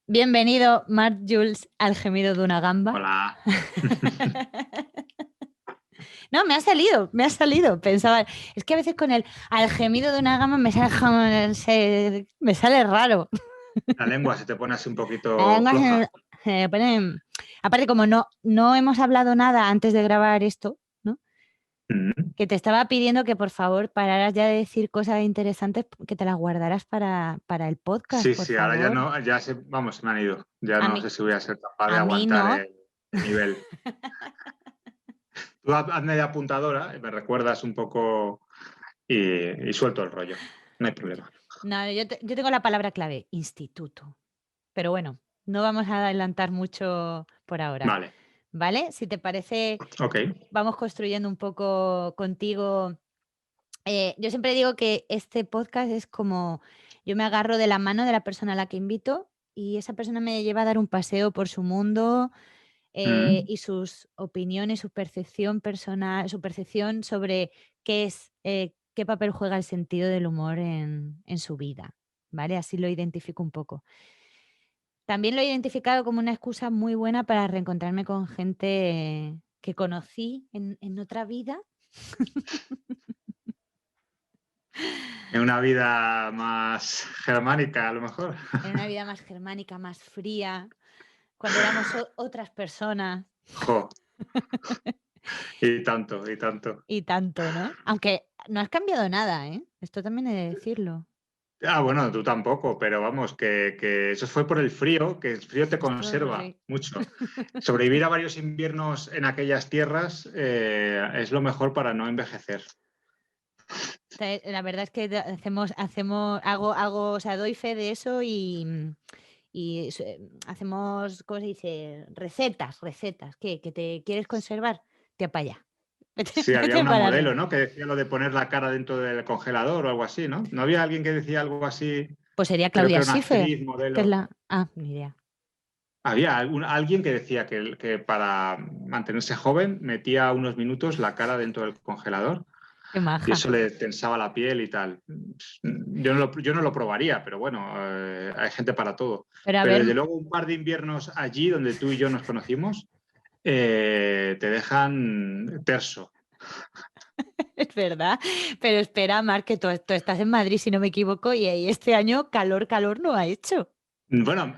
Bienvenido, Marc Jules, al gemido de una gamba. Hola. No, me ha salido. Pensaba, es que a veces con el al gemido de una gamba me sale raro. La lengua se te pone así un poquito La lengua floja. se pone... Aparte, como no hemos hablado nada antes de grabar esto, ¿no? Que te estaba pidiendo que por favor pararas ya de decir cosas interesantes, que te las guardaras para el podcast, Sí, por sí, favor. ahora ya no, vamos, se me han ido. Ya A no mí- sé si voy a ser capaz de a mí aguantar no. el nivel. Tú hazme de apuntadora, me recuerdas un poco y suelto el rollo. No hay problema. No, yo tengo la palabra clave, instituto. Pero bueno, no vamos a adelantar mucho por ahora. Vale, ¿Vale? Si te parece, ok. vamos construyendo un poco contigo. Yo siempre digo que este podcast es como yo me agarro de la mano de la persona a la que invito y esa persona me lleva a dar un paseo por su mundo y sus opiniones, su percepción personal, su percepción sobre qué papel juega el sentido del humor en su vida. ¿Vale? Así lo identifico un poco. También lo he identificado como una excusa muy buena para reencontrarme con gente que conocí en otra vida. En una vida más germánica, a lo mejor. En una vida más germánica, más fría, cuando éramos otras personas. Jo. Y tanto, y tanto. Y tanto, ¿no? Aunque no has cambiado nada, ¿eh? Esto también he de decirlo. Bueno, tú tampoco, pero vamos, que eso fue por el frío, que el frío te conserva mucho. Sobrevivir a varios inviernos en aquellas tierras es lo mejor para no envejecer. La verdad es que hago, o sea, doy fe de eso y hacemos, ¿cómo se dice? Recetas. ¿Qué? ¿Que te quieres conservar? Te para allá. Sí, había Vete una para modelo, arriba. ¿no? Que decía lo de poner la cara dentro del congelador o algo así, ¿no? ¿No había alguien que decía algo así? Pues sería Creo que Claudia era una Schiffer, actriz, que es modelo. la... Ah, ni idea. Había alguien que decía que para mantenerse joven metía unos minutos la cara dentro del congelador Qué y maja. eso le tensaba la piel y tal. Yo no lo probaría, pero bueno, hay gente para todo. Pero a Pero ver, desde luego un par de inviernos allí donde tú y yo nos conocimos te dejan terso. es verdad. Pero espera, Mar, que tú estás en Madrid, si no me equivoco, y ahí este año calor no ha hecho. Bueno,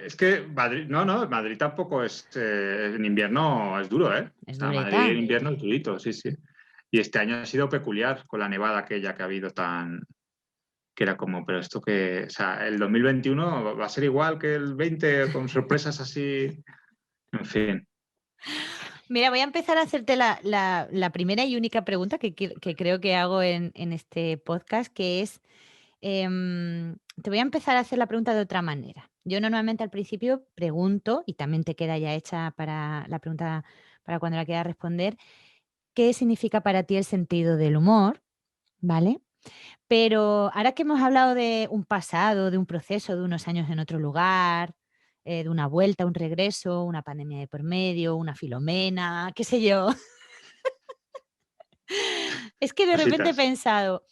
es que Madrid, no, Madrid tampoco es, en invierno es duro, ¿eh? Es O sea, Madrid dureta. en invierno es durito, sí, sí. Y este año ha sido peculiar con la nevada aquella que ha habido que era como, pero esto que, o sea, el 2021 va a ser igual que el 20 con sorpresas así, en fin. Mira, voy a empezar a hacerte la primera y única pregunta que creo que hago en este podcast, que es, te voy a empezar a hacer la pregunta de otra manera. Yo normalmente al principio pregunto, y también te queda ya hecha para la pregunta para cuando la quieras responder, ¿qué significa para ti el sentido del humor? ¿Vale? Pero ahora que hemos hablado de un pasado, de un proceso, de unos años en otro lugar, de una vuelta, un regreso, una pandemia de por medio, una Filomena, qué sé yo. Es que de repente he Cositas. pensado,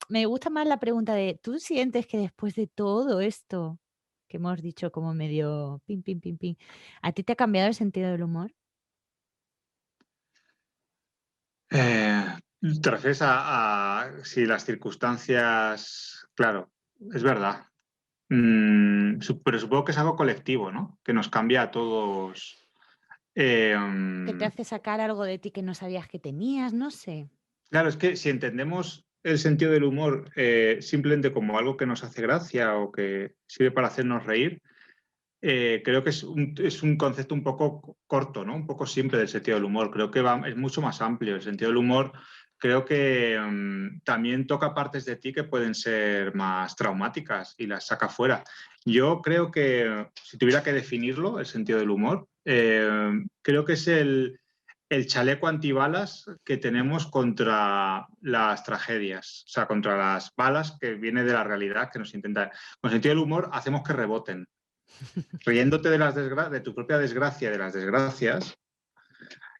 me gusta más la pregunta de, ¿tú sientes que después de todo esto que hemos dicho como medio pim, pim, pim, pim, ¿a ti te ha cambiado el sentido del humor? Eh, ¿Te refieres a si las circunstancias, claro, es verdad. Pero supongo que es algo colectivo, ¿no? Que nos cambia a todos. ¿Que te hace sacar algo de ti que no sabías que tenías? No sé. Claro, es que si entendemos el sentido del humor simplemente como algo que nos hace gracia o que sirve para hacernos reír, creo que es un concepto un poco corto, ¿no? Un poco simple del sentido del humor. Creo que es mucho más amplio. El sentido del humor creo que también toca partes de ti que pueden ser más traumáticas y las saca fuera. Yo creo que si tuviera que definirlo, el sentido del humor, creo que es el chaleco antibalas que tenemos contra las tragedias, o sea, contra las balas que viene de la realidad que nos intenta. Con sentido del humor hacemos que reboten. Riéndote de tu propia desgracia, de las desgracias,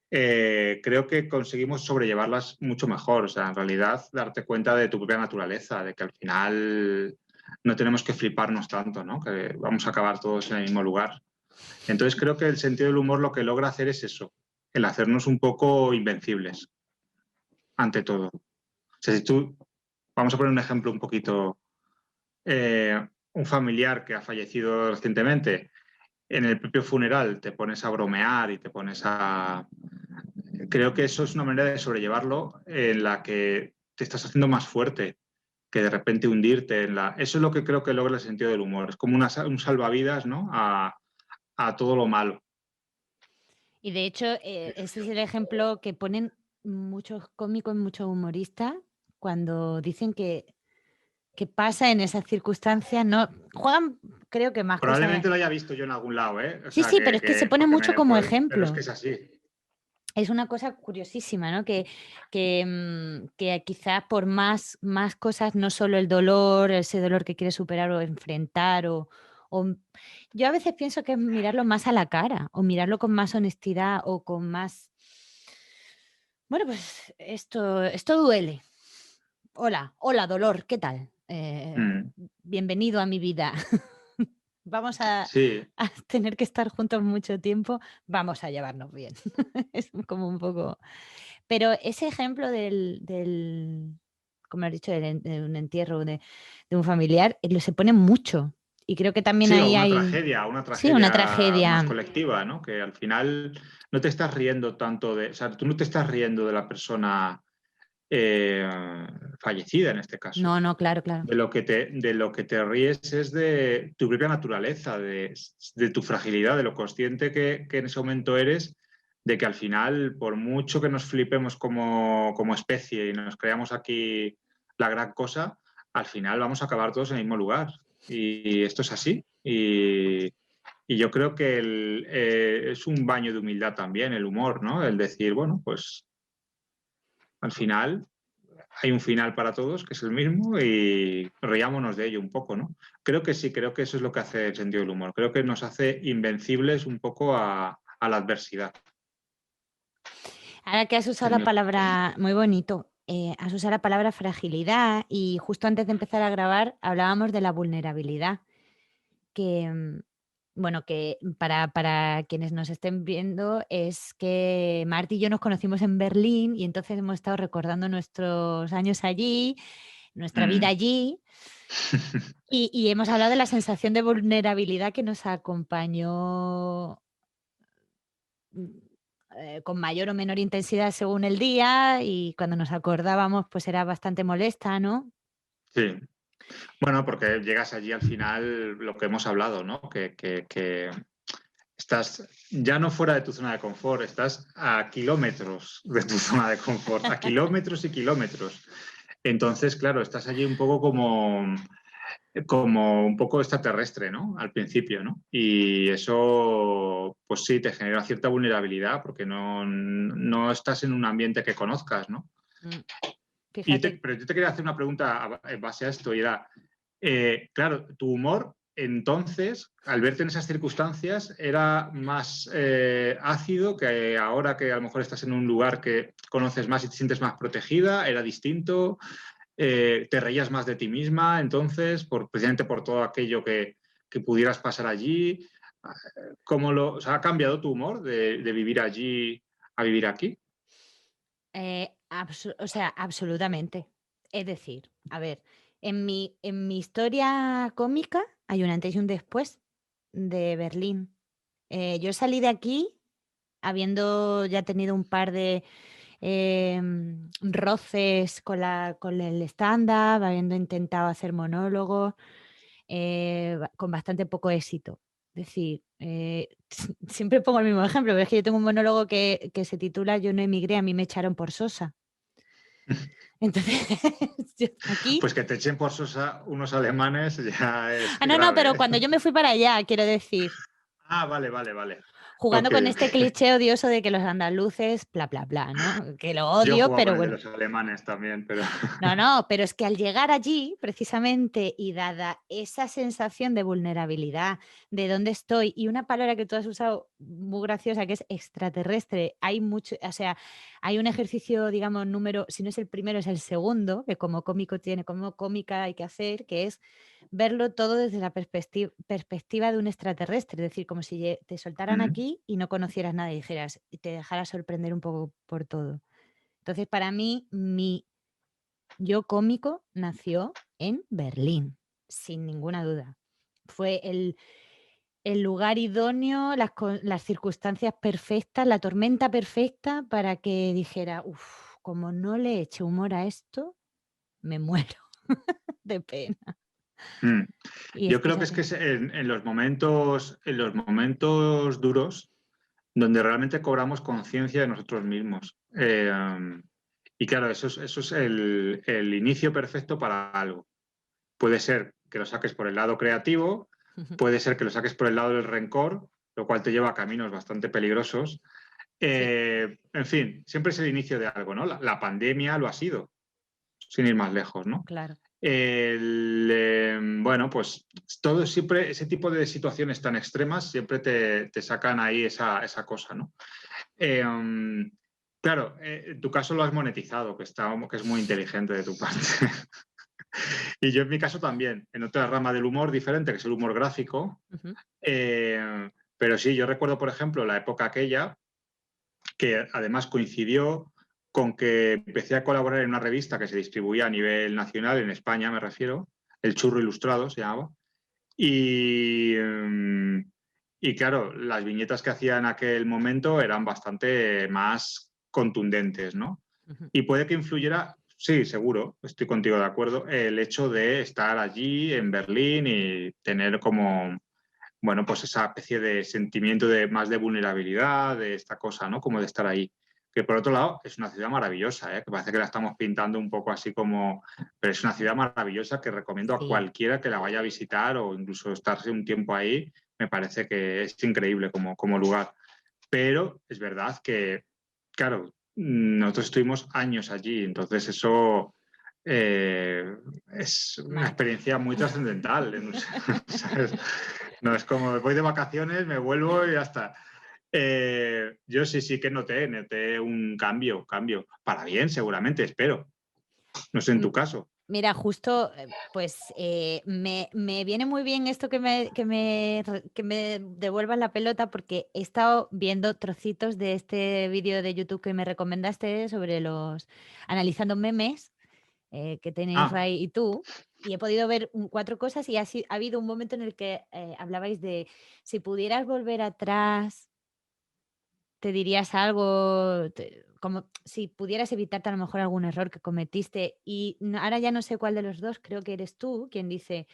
creo que conseguimos sobrellevarlas mucho mejor. O sea, en realidad, darte cuenta de tu propia naturaleza, de que al final no tenemos que fliparnos tanto, ¿no? Que vamos a acabar todos en el mismo lugar. Entonces, creo que el sentido del humor lo que logra hacer es eso, el hacernos un poco invencibles, ante todo. O sea, si tú, vamos a poner un ejemplo un poquito, un familiar que ha fallecido recientemente, en el propio funeral te pones a bromear y te pones a... Creo que eso es una manera de sobrellevarlo en la que te estás haciendo más fuerte que de repente hundirte en la... Eso es lo que creo que logra el sentido del humor. Es como un salvavidas, ¿no? A todo lo malo. Y de hecho, ese es el ejemplo que ponen muchos cómicos, muchos humoristas, cuando dicen que pasa en esas circunstancias, no juegan, creo que más cosas. Probablemente lo haya visto yo en algún lado, ¿eh? O Sí, sea, sí, pero es que se pone mucho como pero es que ejemplo. es así. Es una cosa curiosísima, ¿no? Que quizás por más cosas, no solo el dolor, ese dolor que quieres superar o enfrentar, o yo a veces pienso que es mirarlo más a la cara, o mirarlo con más honestidad, o con más... Bueno, pues esto duele. Hola, hola, dolor, ¿qué tal? Mm, Bienvenido a mi vida. Vamos sí, a tener que estar juntos mucho tiempo, vamos a llevarnos bien. Es como un poco... Pero ese ejemplo como has dicho, de un entierro de un familiar, se pone mucho. Y creo que también sí, o ahí hay, una sí, una tragedia más tragedia. colectiva, ¿no? Que al final no te estás riendo tanto de, o sea, tú no te estás riendo de la persona eh, fallecida en este caso. No, no, claro, claro. De lo que te ríes es de tu propia naturaleza, de tu fragilidad, de lo consciente que en ese momento eres, de que al final, por mucho que nos flipemos como especie y nos creamos aquí la gran cosa, al final vamos a acabar todos en el mismo lugar. Y esto es así. Y yo creo que es un baño de humildad también, el humor, ¿no? El decir, bueno, pues al final hay un final para todos, que es el mismo, y riámonos de ello un poco, ¿no? Creo que sí, creo que eso es lo que hace el sentido del humor. Creo que nos hace invencibles un poco a la adversidad. Ahora que has usado En la mi opinión. palabra, muy bonito, has usado la palabra fragilidad y justo antes de empezar a grabar hablábamos de la vulnerabilidad, que, bueno, que para quienes nos estén viendo es que Marti y yo nos conocimos en Berlín y entonces hemos estado recordando nuestros años allí, nuestra vida Mm. allí, y hemos hablado de la sensación de vulnerabilidad que nos acompañó mm, con mayor o menor intensidad según el día y cuando nos acordábamos pues era bastante molesta, ¿no? Sí. Bueno, porque llegas allí al final, lo que hemos hablado, ¿no? Que estás ya no fuera de tu zona de confort, estás a kilómetros de tu zona de confort, a kilómetros y kilómetros. Entonces, claro, estás allí un poco como un poco extraterrestre, ¿no? Al principio, ¿no? Y eso, pues sí, te genera cierta vulnerabilidad porque no estás en un ambiente que conozcas, ¿no? Mm, Fíjate, Pero yo te quería hacer una pregunta en base a esto y era, claro, tu humor entonces, al verte en esas circunstancias, era más ácido que ahora que a lo mejor estás en un lugar que conoces más y te sientes más protegida, era distinto, te reías más de ti misma, entonces, precisamente por todo aquello que pudieras pasar allí. O sea, ¿ha cambiado tu humor de vivir allí a vivir aquí? o sea, absolutamente. Es decir, a ver, en mi historia cómica hay un antes y un después de Berlín. Yo salí de aquí habiendo ya tenido un par de roces con el stand-up, habiendo intentado hacer monólogos, con bastante poco éxito. Es decir, siempre pongo el mismo ejemplo, pero es que yo tengo un monólogo que se titula Yo no emigré, a mí me echaron por sosa. Entonces, yo aquí... Pues que te echen por sosa unos alemanes ya es No, no, pero grave, ¿eh? cuando yo me fui para allá, quiero decir. Ah, vale, vale, vale. Jugando Ok, con ok. este cliché odioso de que los andaluces, bla, bla, bla, ¿no? Que lo Yo he odio, jugado con pero el de bueno. los alemanes también, pero No, no, pero es que al llegar allí, precisamente, y dada esa sensación de vulnerabilidad, de dónde estoy, y una palabra que tú has usado muy graciosa, que es extraterrestre, hay mucho, o sea, hay un ejercicio, digamos, número, si no es el primero, es el segundo, que como cómico tiene, como cómica hay que hacer, que es verlo todo desde la perspectiva de un extraterrestre, es decir, como si te soltaran mm, aquí y no conocieras nada y dijeras, y te dejaras sorprender un poco por todo. Entonces, para mí, mi yo cómico nació en Berlín, sin ninguna duda. Fue el lugar idóneo, las circunstancias perfectas, la tormenta perfecta para que dijera: "Uf, como no le eche humor a esto, me muero de pena". mm. Y es Yo que creo es que es que así. en los momentos duros donde realmente cobramos conciencia de nosotros mismos. Y claro, eso es el inicio perfecto para algo. Puede ser que lo saques por el lado creativo, puede ser que lo saques por el lado del rencor, lo cual te lleva a caminos bastante peligrosos. Sí, En fin, siempre es el inicio de algo, ¿no? La pandemia lo ha sido, sin ir más lejos, ¿no? claro. Bueno, pues todo siempre, ese tipo de situaciones tan extremas siempre te sacan ahí esa cosa, ¿no? Eh, claro, en tu caso lo has monetizado, que es muy inteligente de tu parte. Y yo en mi caso también, en otra rama del humor diferente, que es el humor gráfico. Ujú. Pero sí, yo recuerdo, por ejemplo, la época aquella, que además coincidió con que empecé a colaborar en una revista que se distribuía a nivel nacional, en España me refiero, El Churro Ilustrado se llamaba. Y, y claro, las viñetas que hacía en aquel momento eran bastante más contundentes, ¿no? Ujú. Y puede que influyera, sí, seguro, estoy contigo de acuerdo, el hecho de estar allí en Berlín y tener como, bueno, pues esa especie de sentimiento de más de vulnerabilidad, de esta cosa, ¿no? Como de estar ahí. Que por otro lado es una ciudad maravillosa, ¿eh? Que parece que la estamos pintando un poco así como, pero es una ciudad maravillosa que recomiendo a Sí. cualquiera que la vaya a visitar o incluso estarse un tiempo ahí. Me parece que es increíble como lugar. Pero es verdad que, claro, nosotros estuvimos años allí, entonces eso es una Marca. experiencia muy trascendental. No sé, ¿sabes? No es como voy de vacaciones, me vuelvo y ya está. Yo sí que noté un cambio, para bien seguramente, espero. No sé en tu caso. Mira, justo, pues, me viene muy bien esto que me devuelvas la pelota, porque he estado viendo trocitos de este vídeo de YouTube que me recomendaste sobre los analizando memes, que tenéis Ah, Ray y tú, y he podido ver 4 cosas, y ha habido un momento en el que, hablabais de si pudieras volver atrás, ¿te dirías algo? Como si pudieras evitarte a lo mejor algún error que cometiste y ahora ya no sé cuál de los dos, creo que eres tú quien dice,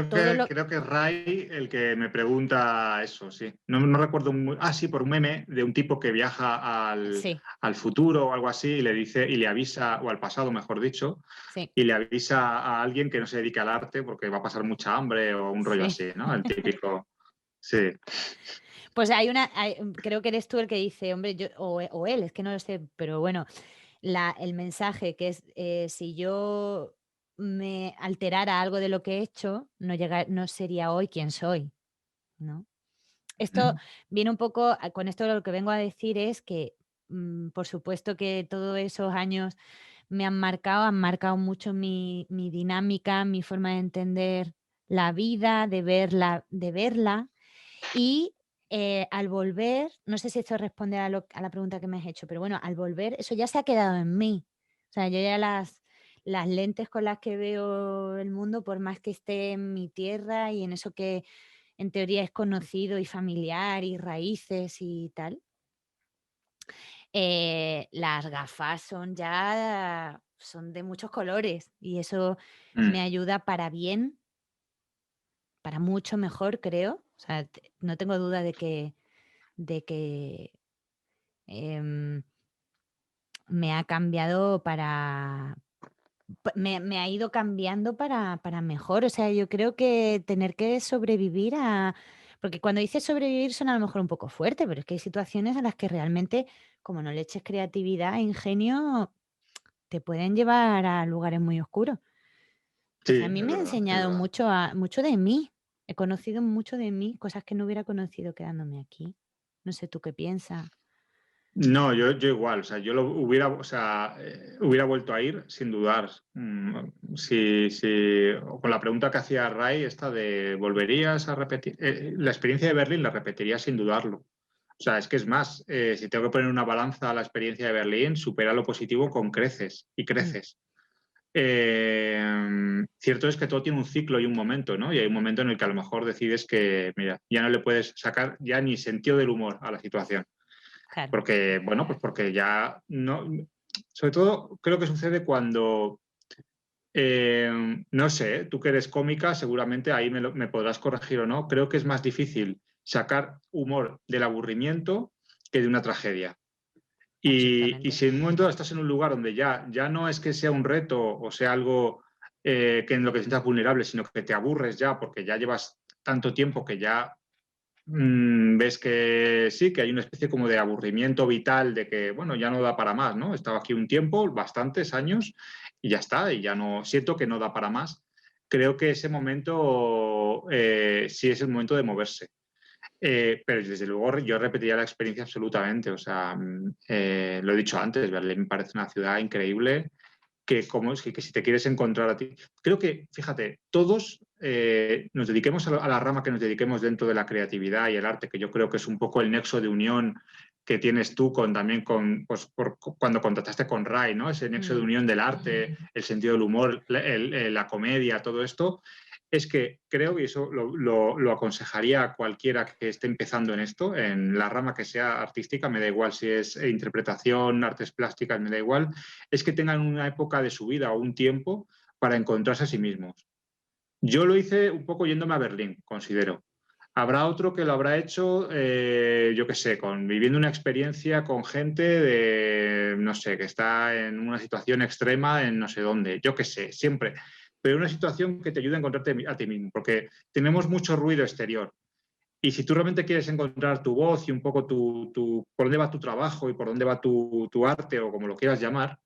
todo lo creo que es Ray el que me pregunta eso, sí. No recuerdo sí, por un meme de un tipo que viaja sí, al futuro o algo así y le dice, y le avisa, o al pasado, mejor dicho, sí, y le avisa a alguien que no se dedica al arte porque va a pasar mucha hambre o un rollo sí. así, ¿no? El típico. Sí. Pues creo que eres tú el que dice, hombre, yo o él, es que no lo sé, pero bueno, el mensaje que es, si yo me alterara algo de lo que he hecho, no sería hoy quien soy, ¿no? Esto Mm, viene un poco con esto lo que vengo a decir es que, por supuesto que todos esos años han marcado mucho mi dinámica, mi forma de entender la vida, de verla y, al volver, no sé si esto responde a la pregunta que me has hecho, pero bueno, al volver eso ya se ha quedado en mí. O sea, yo ya las lentes con las que veo el mundo, por más que esté en mi tierra y en eso que en teoría es conocido y familiar y raíces y tal, las gafas son de muchos colores y eso mm, me ayuda para bien, para mucho mejor, creo. O sea, no tengo duda de que em, me ha cambiado me ha ido cambiando para mejor. O sea, yo creo que tener que sobrevivir Porque cuando dices sobrevivir suena a lo mejor un poco fuerte, pero es que hay situaciones en las que realmente, como no le eches creatividad e ingenio, te pueden llevar a lugares muy oscuros. Entonces, a Sí, mí es me ha verdad, es enseñado verdad. mucho de mí. He conocido mucho de mí, cosas que no hubiera conocido quedándome aquí. No sé tú qué piensas. No, yo igual, o sea, yo lo hubiera, o sea, hubiera vuelto a ir sin dudar. O con la pregunta que hacía Ray, esta de ¿volverías a repetir? La experiencia de Berlín la repetiría sin dudarlo. O sea, es que es más, si tengo que poner una balanza a la experiencia de Berlín, supera lo positivo con creces y Mm, creces. Cierto es que todo tiene un ciclo y un momento, ¿no? Y hay un momento en el que a lo mejor decides que, mira, ya no le puedes sacar ya ni sentido del humor a la situación. claro. Porque, bueno, pues porque ya no. Sobre todo, creo que sucede cuando. No sé, tú que eres cómica, seguramente ahí me podrás corregir o no. Creo que es más difícil sacar humor del aburrimiento que de una tragedia. Y Absolutamente. si en un momento estás en un lugar donde ya no es que sea un reto o sea algo que en lo que te sientas vulnerable, sino que te aburres ya porque ya llevas tanto tiempo que ya ves que sí, que hay una especie como de aburrimiento vital de que, bueno, ya no da para más, ¿no? He estado aquí un tiempo, bastantes años, y ya está, y ya no siento que no da para más. Creo que ese momento sí es el momento de moverse. Pero desde luego yo repetiría la experiencia absolutamente. O sea, lo he dicho antes, Berlín me parece una ciudad increíble que, como es que si te quieres encontrar a ti. Creo que, fíjate, todos nos dediquemos a la rama que nos dediquemos dentro de la creatividad y el arte, que yo creo que es un poco el nexo de unión que tienes tú también con, pues, cuando contactaste con Ray, ¿no? Ese nexo de Mm, unión del arte, el sentido del humor, la comedia, todo esto. Es que creo, y eso lo aconsejaría a cualquiera que esté empezando en esto, en la rama que sea artística, me da igual si es interpretación, artes plásticas, me da igual, es que tengan una época de su vida o un tiempo para encontrarse a sí mismos. Yo lo hice un poco yéndome a Berlín, considero. Habrá otro que lo habrá hecho, yo qué sé, viviendo una experiencia con gente de, no sé, que está en una situación extrema en no sé dónde, yo qué sé, siempre. Pero una situación que te ayude a encontrarte a ti mismo, porque tenemos mucho ruido exterior. Y si tú realmente quieres encontrar tu voz y un poco por dónde va tu trabajo y por dónde va tu arte o como lo quieras llamar,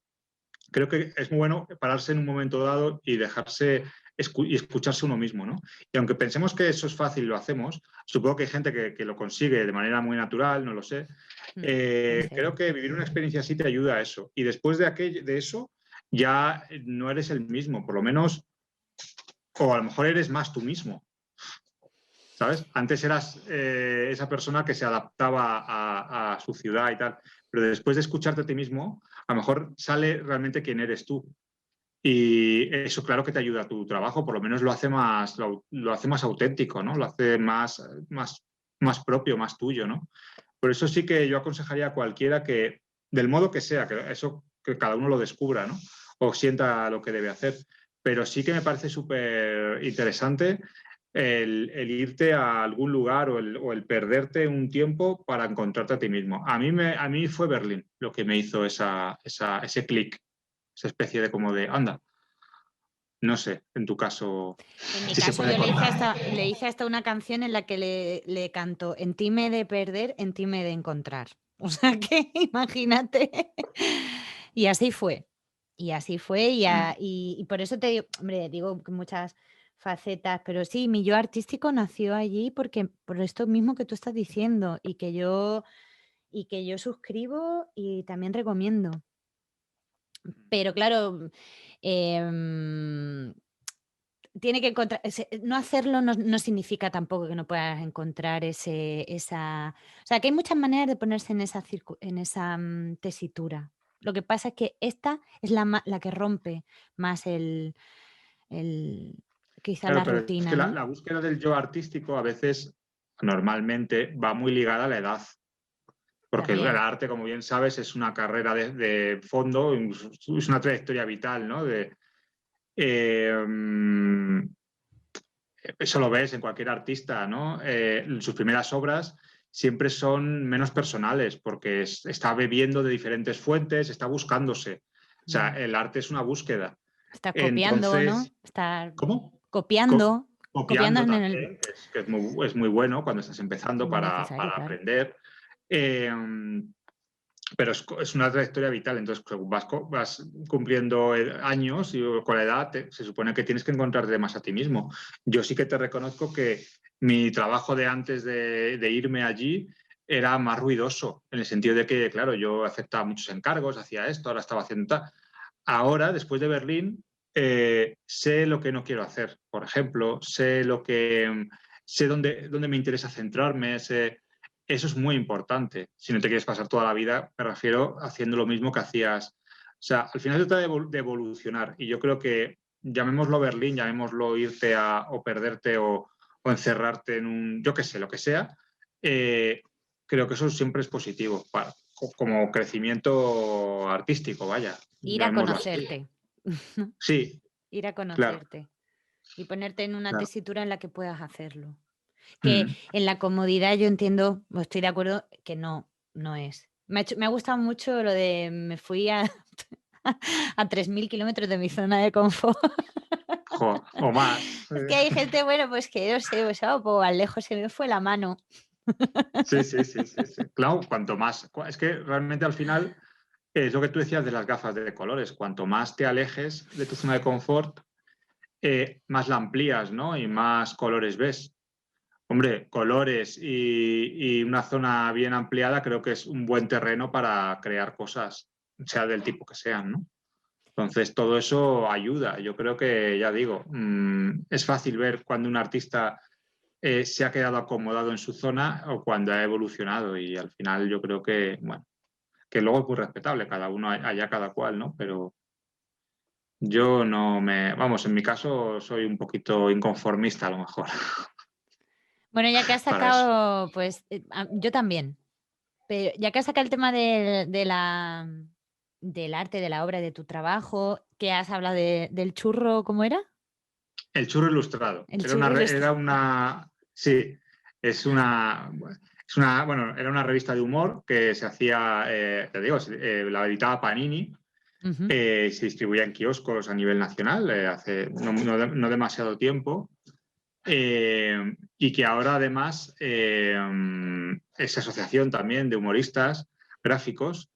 creo que es muy bueno pararse en un momento dado y dejarse y escucharse uno mismo, ¿no? Y aunque pensemos que eso es fácil, lo hacemos, supongo que hay gente que lo consigue de manera muy natural, no lo sé. puede ser. Creo que vivir una experiencia así te ayuda a eso. Y después de eso, ya no eres el mismo, por lo menos, o a lo mejor eres más tú mismo. ¿Sabes? Antes eras esa persona que se adaptaba a su ciudad y tal, pero después de escucharte a ti mismo, a lo mejor sale realmente quién eres tú. Y eso claro que te ayuda a tu trabajo, por lo menos lo hace más auténtico, ¿no? Lo hace más propio, más tuyo, ¿no? Por eso sí que yo aconsejaría a cualquiera que, del modo que sea, que eso que cada uno lo descubra, ¿no? O sienta lo que debe hacer. Pero sí que me parece súper interesante el irte a algún lugar o el perderte un tiempo para encontrarte a ti mismo. A mí fue Berlín lo que me hizo ese clic, esa especie de como de, anda, no sé, en tu caso, En mi si se caso, puede yo contar. le hice hasta una canción en la que le canto, en ti me he de perder, en ti me he de encontrar. O sea que imagínate. Y así fue. Y así fue. Mm. Y por eso te digo, hombre, digo que muchas facetas, pero sí, mi yo artístico nació allí porque por esto mismo que tú estás diciendo y que yo suscribo y también recomiendo. Pero claro, em, tiene que encontrar no hacerlo no significa tampoco que no puedas encontrar esa o sea, que hay muchas maneras de ponerse en esa, tesitura. Lo que pasa es que esta es la que rompe más el quizá Claro, la pero es que rutina, la, ¿no? la búsqueda del yo artístico a veces, normalmente, va muy ligada a la edad. Porque el También. arte, como bien sabes, es una carrera de fondo, es una trayectoria vital, ¿no? Eh, Eso lo ves en cualquier artista, ¿no? Sus primeras obras siempre son menos personales porque está bebiendo de diferentes fuentes, está buscándose. O sea, Mm. el arte es una búsqueda. Estás copiando, ¿no? Entonces, Estás ¿cómo? Co- copiando. copiando en también, que es muy bueno cuando estás empezando muy para necesario, claro. aprender. Eh, pero es una trayectoria vital, entonces vas cumpliendo años y con la edad se supone que tienes que encontrarte más a ti mismo. Yo sí que te reconozco que mi trabajo de antes de irme allí era más ruidoso, en el sentido de que, claro, yo aceptaba muchos encargos, hacía esto, ahora estaba haciendo tal. Ahora, después de Berlín, sé lo que no quiero hacer, por ejemplo, sé dónde me interesa centrarme, eso es muy importante. Si no te quieres pasar toda la vida, me refiero haciendo lo mismo que hacías. O sea, al final se trata de evolucionar. Y yo creo que, llamémoslo Berlín, llamémoslo irte o perderte o encerrarte en yo qué sé, lo que sea, creo que eso siempre es positivo como crecimiento artístico, vaya, Ir a llamémoslo así. conocerte. Sí, Ir a claro, conocerte y ponerte en una claro. tesitura en la que puedas hacerlo. Que Mm. en la comodidad yo entiendo, o estoy de acuerdo, que no es. Me ha gustado mucho lo de me fui a a 3000 kilómetros de mi zona de confort. O más. Es que hay gente, bueno, pues que no sé, pues, un poco más lejos se me fue la mano. Sí, sí, sí, sí, sí. Claro, cuanto más. Es que realmente al final es lo que tú decías de las gafas de colores. Cuanto más te alejes de tu zona de confort, más la amplías, ¿no? Y más colores ves. Hombre, colores y una zona bien ampliada creo que es un buen terreno para crear cosas, sea del tipo que sean, ¿no? Entonces, todo eso ayuda. Yo creo que, ya digo, es fácil ver cuando un artista se ha quedado acomodado en su zona o cuando ha evolucionado. Y al final yo creo que, bueno, que luego es muy respetable, cada uno allá cada cual, ¿no? Pero yo no vamos, en mi caso soy un poquito inconformista a lo mejor Bueno, ya que has para eso. sacado, pues, yo también, pero ya que has sacado el tema del arte, de la obra, de tu trabajo, que has hablado del churro, ¿cómo era? El churro ilustrado. El churro Era ilustrado. una, sí, bueno, era una revista de humor que se hacía, te digo, la editaba Panini, Ujú. se distribuía en kioscos a nivel nacional hace no demasiado tiempo. Y que ahora además es asociación también de humoristas gráficos.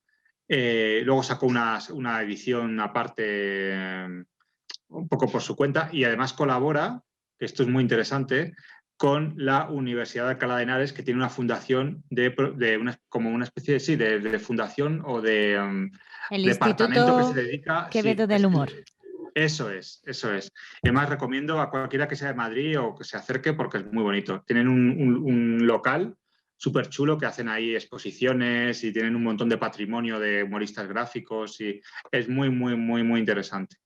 Luego sacó una edición aparte un poco por su cuenta y además colabora, que esto es muy interesante, con la Universidad de Alcalá de Henares, que tiene una fundación como una especie de, sí, de fundación o de El departamento que se Instituto dedica, sí, Quevedo del Humor. eso es, eso es. Y además recomiendo a cualquiera que sea de Madrid o que se acerque porque es muy bonito. Tienen un local súper chulo que hacen ahí exposiciones y tienen un montón de patrimonio de humoristas gráficos y es muy, muy, muy, muy interesante.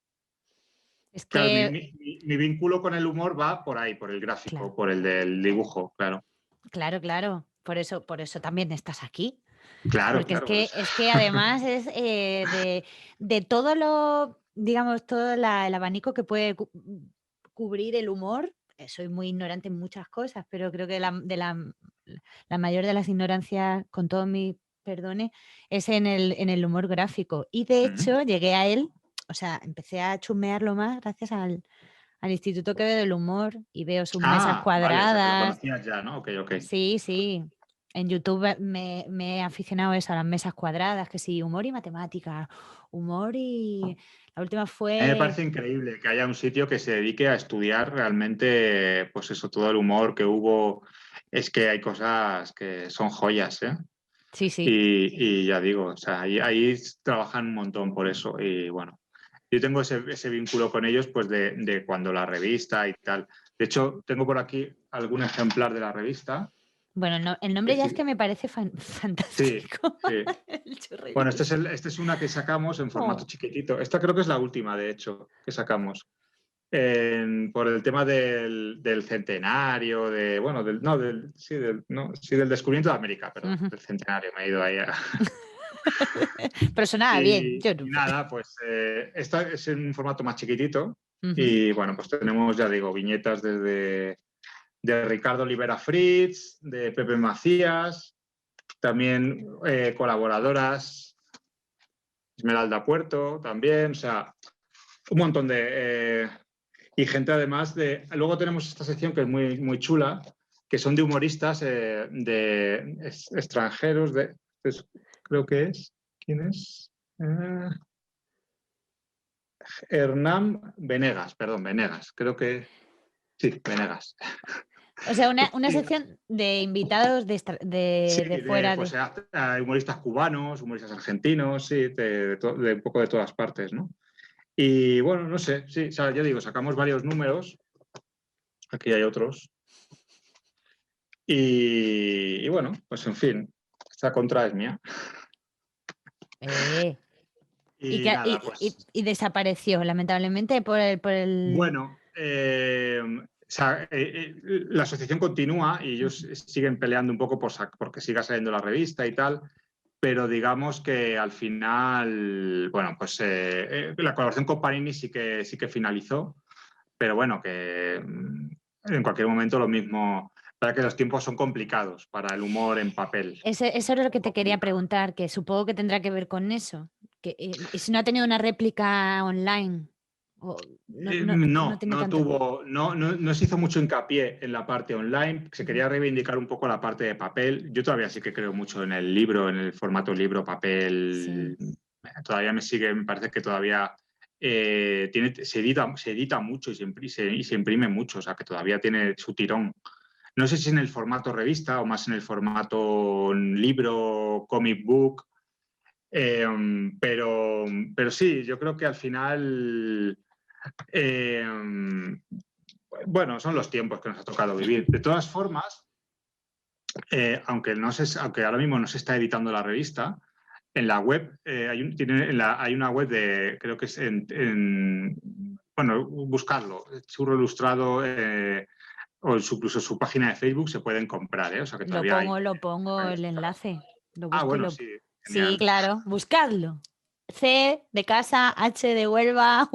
Es Claro, que, mi vínculo con el humor va por ahí, por el claro, gráfico, por el del dibujo, claro. claro, claro. Por eso también estás aquí. Claro, Porque es claro, por que, eso. es que además es de todo digamos, todo el abanico que puede cubrir el humor. Soy muy ignorante en muchas cosas, pero creo que la mayor de las ignorancias, con todo mi perdone, es en el humor gráfico. Y de Mm. hecho llegué a él, o sea, empecé a chusmearlo más gracias al Instituto Quevedo del Humor y veo sus mesas Vale, o sea que lo cuadradas. conocías ya, ¿no? Ok, ok. Sí, sí. En YouTube me he aficionado a eso, a las mesas cuadradas, que sí, humor y matemáticas, humor y la última A mí me fue parece increíble que haya un sitio que se dedique a estudiar realmente, pues eso, todo el humor que hubo. Es que hay cosas que son joyas, ¿eh? sí, sí. Y ya digo, o sea, ahí trabajan un montón por eso. Y bueno, yo tengo ese vínculo con ellos, pues de cuando la revista y tal. De hecho, tengo por aquí algún ejemplar de la revista. Bueno, el nombre ya es que me parece Sí, fantástico. sí. El churro Bueno, ilustrado. esta es una que sacamos en formato Oh, chiquitito. Esta creo que es la última, de hecho, que sacamos. Por el tema del centenario, bueno, sí, del descubrimiento de América, perdón, ujú. del centenario, me he ido ahí. Pero sonaba bien, Y, yo no y sé. nada, pues esta es en un formato más chiquitito Ujú. y bueno, pues tenemos, ya digo, viñetas de Ricardo Olivera Fritz, de Pepe Macías, también colaboradoras, Esmeralda Puerto también, o sea, un montón Y gente además de... Luego tenemos esta sección que es muy, muy chula, que son de humoristas extranjeros, creo que es... ¿Quién es? Hernán Venegas, perdón, Venegas, creo que... Sí, Venegas. O sea, una sección de invitados Sí, de fuera pues de... humoristas cubanos, humoristas argentinos, sí, de un poco de todas partes, ¿no? Y bueno, no sé, sí, o sea, yo digo, sacamos varios números, aquí hay otros, y bueno, pues en fin, esta contra es mía. Eh. Y nada, pues Y desapareció, lamentablemente, por el... bueno, o sea, la asociación continúa y ellos siguen peleando un poco porque siga saliendo la revista y tal, pero digamos que al final, bueno, pues la colaboración con Panini sí que finalizó, pero bueno, que en cualquier momento lo mismo, para que los tiempos son complicados para el humor en papel. Eso era lo que te quería Complicado. preguntar, que supongo que tendrá que ver con eso. Que, y si no ha tenido una réplica online, o no tiene tanto. No se hizo mucho hincapié en la parte online, se Ujú. quería reivindicar un poco la parte de papel. Yo todavía sí que creo mucho en el libro, en el formato libro, papel. Sí. Todavía me sigue, me parece que todavía se edita mucho y se imprime mucho, o sea que todavía tiene su tirón. No sé si en el formato revista o más en el formato libro, comic book, eh, pero, pero sí, yo creo que al final eh, bueno, son los tiempos que nos ha tocado vivir. De todas formas, aunque ahora mismo no se está editando la revista, en la web hay una web de, creo que es bueno, buscarlo, Churro Ilustrado, o incluso su página de Facebook se pueden comprar, o sea que todavía hay. Lo pongo el enlace. Lo Ah, busco y bueno, lo... sí, Sí, genial. claro, buscadlo. C de casa, H de Huelva.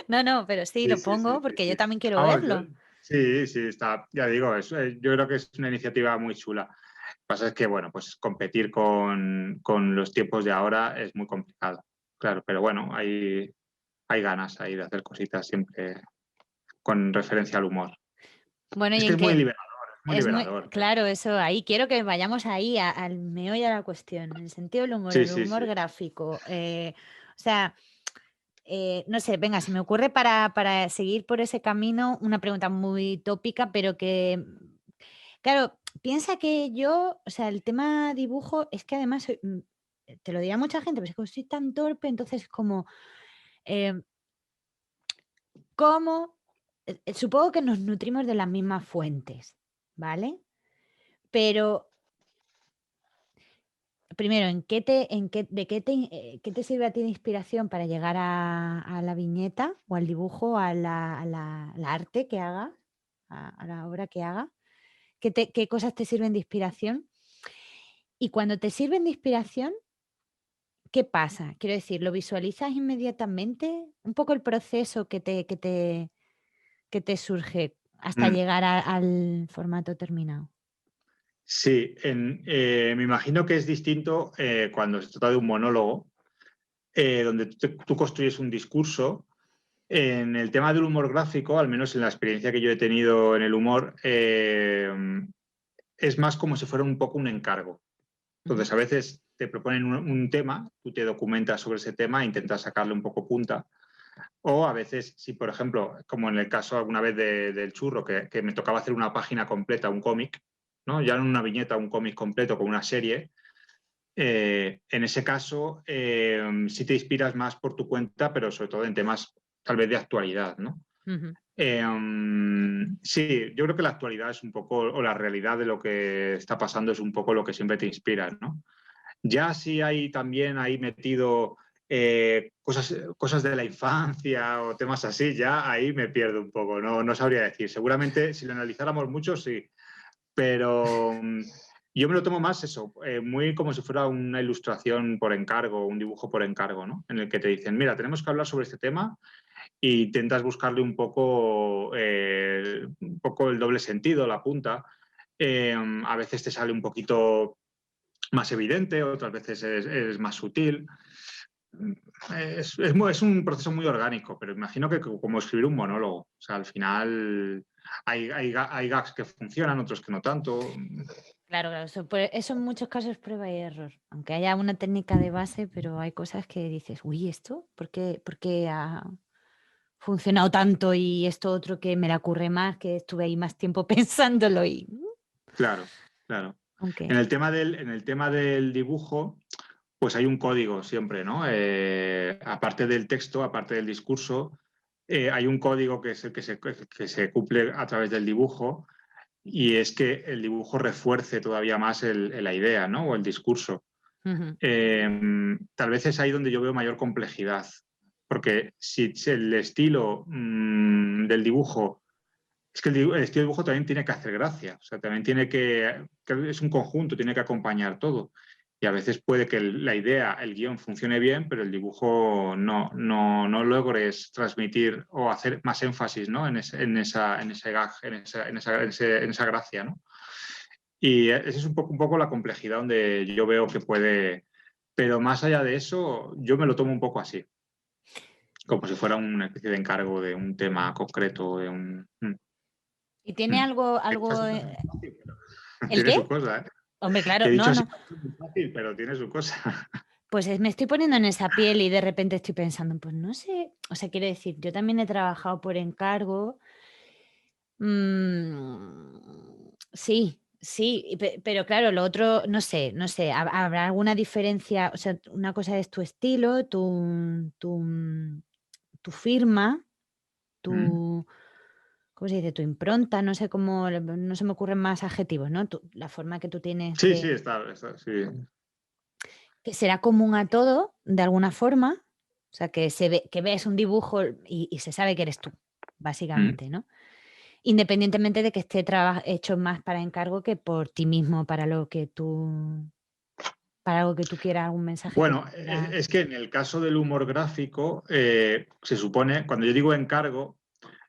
No, pero sí, Sí, lo sí, sí, pongo sí, porque yo sí. también quiero Vamos, verlo. sí, sí, está, ya digo, yo creo que es una iniciativa muy chula. Lo que pasa es que, bueno, pues competir con los tiempos de ahora es muy complicado, claro, pero bueno, hay ganas ahí de hacer cositas siempre con referencia al humor. Bueno, Es y que en es muy que liberador, es muy es muy, liberador. claro, eso ahí, quiero que vayamos ahí al meollo de la cuestión, el sentido del humor, Sí, el sí, humor sí. gráfico. O sea, no sé, venga, se me ocurre para seguir por ese camino una pregunta muy tópica, pero que, claro, piensa que yo, o sea, el tema dibujo es que además, te lo dirá mucha gente, pero es que soy tan torpe, entonces como, em, ¿cómo? Supongo que nos nutrimos de las mismas fuentes, ¿vale? Pero primero, qué te sirve a ti de inspiración para llegar a la viñeta o al dibujo, al arte que hagas, a la obra que hagas? ¿Qué cosas te sirven de inspiración? Y cuando te sirven de inspiración, ¿qué pasa? Quiero decir, ¿lo visualizas inmediatamente? Un poco el proceso que te surge hasta Mm. llegar al formato terminado. Sí, me imagino que es distinto cuando se trata de un monólogo, donde tú construyes un discurso. En el tema del humor gráfico, al menos en la experiencia que yo he tenido en el humor, es más como si fuera un poco un encargo. Ujú. Entonces, a veces te proponen un tema, tú te documentas sobre ese tema e intentas sacarle un poco punta. O a veces, si por ejemplo, como en el caso alguna vez del churro, que me tocaba hacer una página completa, un cómic, ¿no? Ya no una viñeta, un cómic completo con una serie, en ese caso sí te inspiras más por tu cuenta, pero sobre todo en temas tal vez de actualidad, ¿no? Ujú. Sí, yo creo que la actualidad es un poco, o la realidad de lo que está pasando es un poco lo que siempre te inspira, ¿no? Ya si hay también ahí metido cosas de la infancia o temas así, ya ahí me pierdo un poco, no sabría decir. Seguramente si lo analizáramos mucho, sí, pero yo me lo tomo más eso, muy como si fuera una ilustración por encargo, un dibujo por encargo, ¿no? En el que te dicen, mira, tenemos que hablar sobre este tema e intentas buscarle un poco el doble sentido, la punta. A veces te sale un poquito más evidente, otras veces es más sutil. es un proceso muy orgánico, pero imagino que como escribir un monólogo. O sea, al final hay gags que funcionan, otros que no tanto. Claro, claro, eso en muchos casos es prueba y error, aunque haya una técnica de base, pero hay cosas que dices, uy, ¿esto? ¿Por qué ha funcionado tanto y esto otro que me la ocurre más, que estuve ahí más tiempo pensándolo y... Claro, claro. Ok. En el tema del dibujo, pues hay un código siempre, ¿no? Aparte del texto, aparte del discurso, hay un código que es el que se cumple a través del dibujo, y es que el dibujo refuerce todavía más la idea, ¿no? O el discurso. Ujú. Tal vez es ahí donde yo veo mayor complejidad, porque si el estilo del dibujo, es que el estilo del dibujo también tiene que hacer gracia, o sea, también que es un conjunto, tiene que acompañar todo. Y a veces puede que la idea, el guión funcione bien, pero el dibujo no logres transmitir o hacer más énfasis, ¿no? en ese gag, en esa gracia, ¿no? Y esa es un poco la complejidad donde yo veo que puede, pero más allá de eso, yo me lo tomo un poco así, como si fuera una especie de encargo de un tema concreto, de un... ¿Y tiene He dicho algo... así parece muy fácil, pero ¿El tiene qué? su cosa, ¿eh? Hombre, Que claro, he dicho no, así no. parece muy fácil, pero tiene su cosa. Pues me estoy poniendo en esa piel y de repente estoy pensando, pues no sé, o sea, quiero decir, yo también he trabajado por encargo. Sí, sí, pero claro, lo otro, no sé, ¿habrá alguna diferencia? O sea, una cosa es tu estilo, tu firma, Mm. tu, ¿cómo se dice? Tu impronta, no sé cómo, no se me ocurren más adjetivos, ¿no? La forma que tú tienes Sí, sí, de, está, sí. que será común a todo, de alguna forma, o sea, que ves un dibujo y se sabe que eres tú, Mm. básicamente, ¿no? Independientemente de que esté hecho más para encargo que por ti mismo, para algo que tú quieras, algún mensaje que tú Bueno, quieras. es que en el caso del humor gráfico, se supone, cuando yo digo encargo,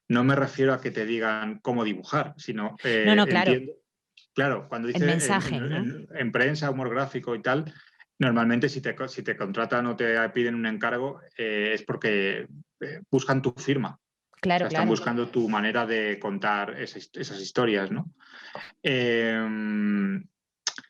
no me refiero a que te digan cómo dibujar, sino No, no, claro, entiendo. Claro, cuando el dice en, mensaje, en- ¿no? en- en prensa, humor gráfico y tal, normalmente si te contratan o te piden un encargo, es porque buscan tu firma. O Claro, sea, están claro. buscando tu manera de contar esas historias, ¿no? Eh,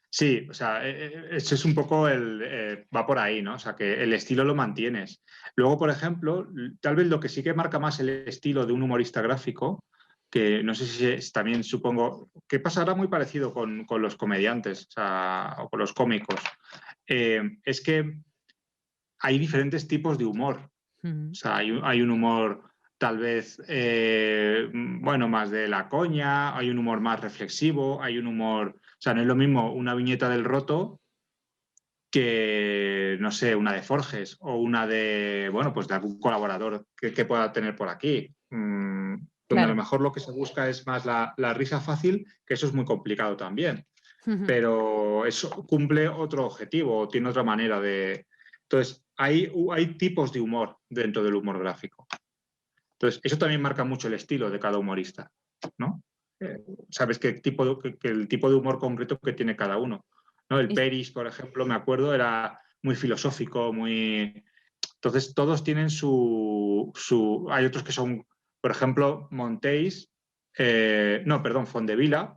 sí, o sea, eso es un poco va por ahí, ¿no? O sea, que el estilo lo mantienes. Luego, por ejemplo, tal vez lo que sí que marca más el estilo de un humorista gráfico, que no sé si también supongo que pasará muy parecido con los comediantes, o sea, o con los cómicos, es que hay diferentes tipos de humor. O Ujú. sea, hay un humor tal vez, bueno, más de la coña, hay un humor más reflexivo, hay un humor, o sea, no es lo mismo una viñeta del Roto que, no sé, una de Forges o una de, bueno, pues de algún colaborador que pueda tener por aquí. Donde a lo Claro. mejor lo que se busca es más la risa fácil, que eso es muy complicado también, Ujú. pero eso cumple otro objetivo, tiene otra manera de... Entonces, hay tipos de humor dentro del humor gráfico. Entonces, eso también marca mucho el estilo de cada humorista, ¿no? Sabes que el tipo de humor concreto que tiene cada uno, ¿no? El Y- Peris, por ejemplo, me acuerdo, era muy filosófico, muy... Entonces, todos tienen Hay otros que son, por ejemplo, Montéis, no, perdón, Fondevila,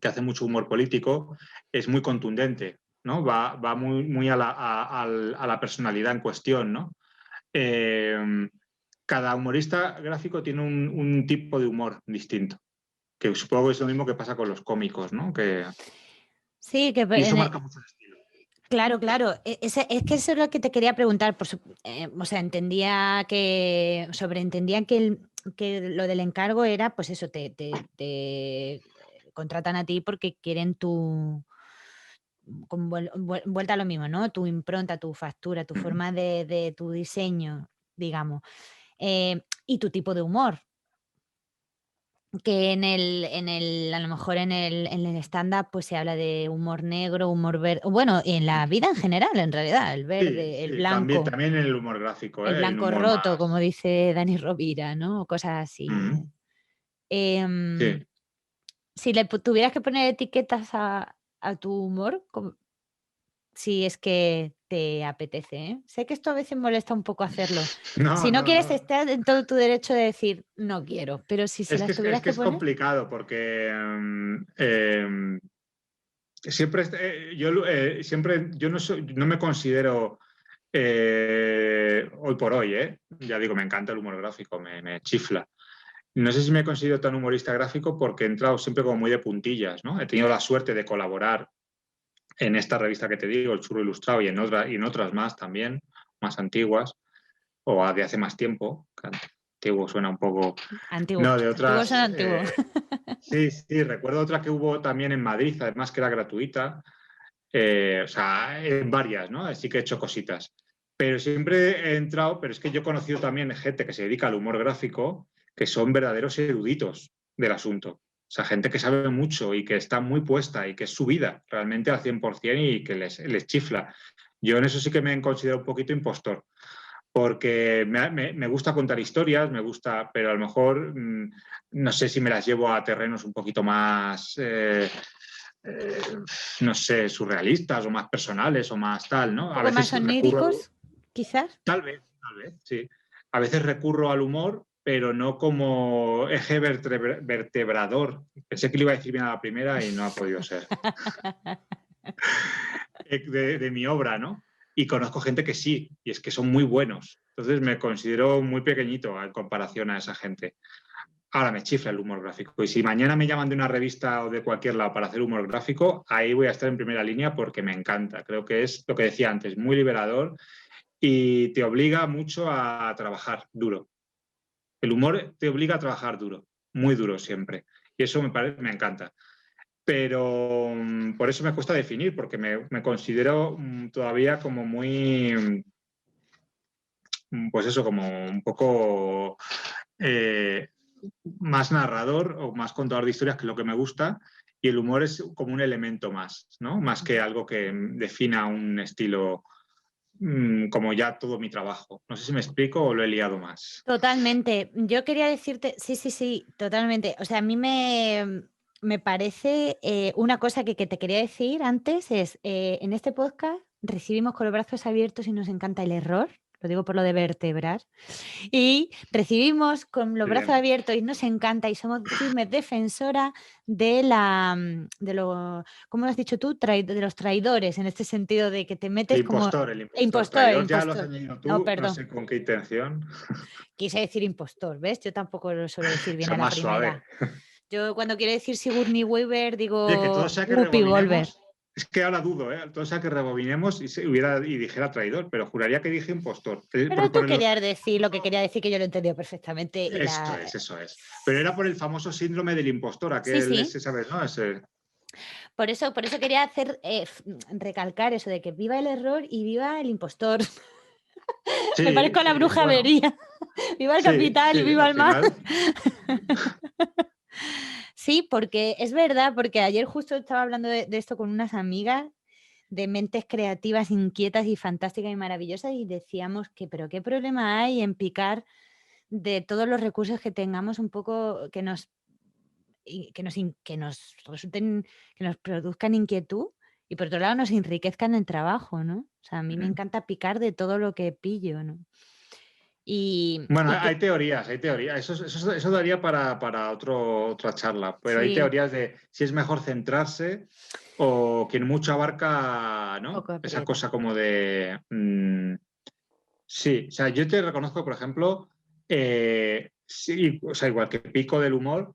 que hace mucho humor político, es muy contundente, ¿no? Va muy, muy a la personalidad en cuestión, ¿no? Eh, Cada humorista gráfico tiene un tipo de humor distinto, que supongo que es lo mismo que pasa con los cómicos, ¿no? Sí, Y eso marca mucho el estilo. claro, claro. Es que eso es lo que te quería preguntar. O sea, sobreentendía que lo del encargo era, pues eso, te contratan a ti porque quieren vuelta a lo mismo, ¿no? Tu impronta, tu factura, tu forma de tu diseño, digamos. Y tu tipo de humor. Que a lo mejor en el stand-up pues se habla de humor negro, humor verde, bueno, en la vida en general, en realidad, el Sí, verde, sí, también en el humor gráfico, el en blanco humor roto, como más... dice Dani Rovira, ¿no? O cosas así. Mm, Em, sí. si tuvieras que poner etiquetas a tu humor, si es que te apetece, ¿eh? Sé que esto a veces molesta un poco hacerlo. No, Si no no, quieres, no. estás en todo tu derecho de decir, no quiero, pero si se las Es tuvieras que que es poner, complicado porque siempre, siempre yo no me considero hoy por hoy, ya digo, me encanta el humor gráfico, me chifla. No sé si me considero tan humorista gráfico porque he entrado siempre como muy de puntillas, ¿no? He tenido la suerte de colaborar en esta revista que te digo, El Churro Ilustrado, y en otras más también, más antiguas, o de hace más tiempo, que antiguo suena un poco... antiguo. No, de Antiguo son otras... antiguo. sí, sí, recuerdo otra que hubo también en Madrid, además que era gratuita, o sea, en varias, ¿no? Así que he hecho cositas. Pero siempre he entrado, pero es que yo he conocido también gente que se dedica al humor gráfico, que son verdaderos eruditos del asunto. O sea, gente que sabe mucho y que está muy puesta y que es su vida realmente al 100% y que les chifla. Yo en eso sí que me considero un poquito impostor, porque me gusta contar historias, me gusta, pero a lo mejor no sé si me las llevo a terrenos un poquito más, eh, no sé, surrealistas o más personales o más tal, ¿no? Un A poco más veces recurro, oníricos, quizás. tal vez, sí. A veces recurro al humor, pero no como eje vertebrador. Pensé que le iba a decir bien a la primera y no ha podido ser. De mi obra, ¿no? Y conozco gente que sí, y es que son muy buenos. Entonces me considero muy pequeñito en comparación a esa gente. Ahora me chifla el humor gráfico. Y si mañana me llaman de una revista o de cualquier lado para hacer humor gráfico, ahí voy a estar en primera línea porque me encanta. Creo que es lo que decía antes, muy liberador y te obliga mucho a trabajar duro. El humor te obliga a trabajar duro, muy duro siempre. Y eso me encanta. Pero por eso me cuesta definir, porque me considero todavía como muy, pues eso, como un poco eh, más narrador o más contador de historias, que es lo que me gusta, y el humor es como un elemento más, ¿no? Más que algo que defina un estilo como ya todo mi trabajo. No sé si me explico o lo he liado más. Totalmente. Yo quería decirte, sí, sí, sí, totalmente. O sea, a mí me parece una cosa que te quería decir antes es, en este podcast recibimos con los brazos abiertos y nos encanta el error, lo digo por lo de vertebrar, y recibimos con los brazos Bien. abiertos y nos encanta y somos firmes defensoras de lo, ¿cómo lo has dicho tú? De los traidores, en este sentido de que te metes como El impostor. impostor, Traidor ya lo has impostor. añadido No, tú, no perdón. sé con qué intención. Quise decir impostor, ¿ves? Yo tampoco lo suelo decir bien Eso a la más suave. primera. Yo cuando quiero decir Sigourney Weaver Oye, que todo digo sea que Whoopi Goldberg. rebobinemos, es que ahora dudo, ¿eh? Todo sea que rebobinemos y dijera traidor, pero juraría que dije impostor. Pero tú querías decir lo que quería decir, que yo lo he entendido perfectamente. Eso es, eso es. Pero era por el famoso síndrome del impostor, Sí, aquel, sí. ese, ¿sabes? ¿No? Ese... Por eso quería hacer recalcar eso de que viva el error y viva el impostor. Me Sí, parezco a la sí, bruja bueno. Bería. Viva el Sí, capital y sí, viva al el mal. final. Sí, porque es verdad, porque ayer justo estaba hablando de esto con unas amigas de mentes creativas, inquietas y fantásticas y maravillosas y decíamos que, pero qué problema hay en picar de todos los recursos que tengamos un poco que nos resulten, que nos produzcan inquietud y por otro lado nos enriquezcan el trabajo, ¿no? O sea, a mí me encanta picar de todo lo que pillo, ¿no? Y Bueno, la que, hay teorías, hay teorías. Eso daría para otra charla, pero hay sí, teorías de si es mejor centrarse o quien mucho abarca, ¿no? poco Esa aprieta. cosa como de... sí, o sea, yo te reconozco, por ejemplo, sí, o sea, igual que pico del humor,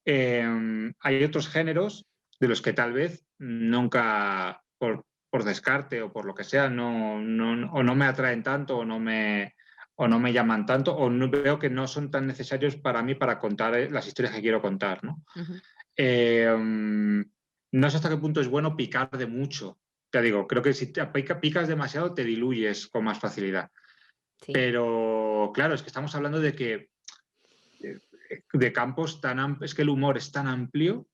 hay otros géneros de los que tal vez nunca, por descarte o por lo que sea, o no me atraen tanto o no me llaman tanto o no, veo que no son tan necesarios para mí para contar las historias que quiero contar, ¿no? Ujú, No sé hasta qué punto es bueno picar de mucho. Te digo, creo que si picas demasiado te diluyes con más facilidad. sí. Pero claro, es que estamos hablando de que de campos tan amplios, es que el humor es tan amplio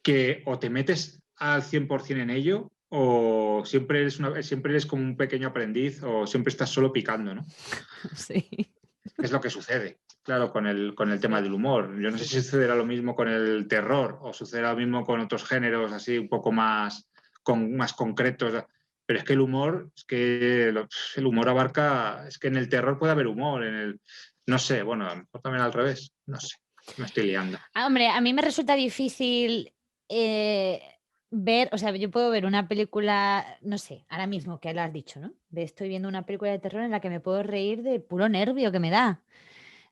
que o te metes al 100% en ello o siempre eres como un pequeño aprendiz o siempre estás solo picando, ¿no? Sí, Es lo que sucede, claro, con el tema sí, del humor. Yo no sé sí. si sucederá lo mismo con el terror o sucederá lo mismo con otros géneros así un poco más, más concretos, Pero es que el humor, el humor abarca, es que en el terror puede haber humor, no sé, bueno, a lo mejor también al revés, no sé, me estoy liando. Hombre, a mí me resulta difícil ver, o sea, yo puedo ver una película, no sé, ahora mismo que lo has dicho, ¿no? Estoy viendo una película de terror en la que me puedo reír de puro nervio que me da.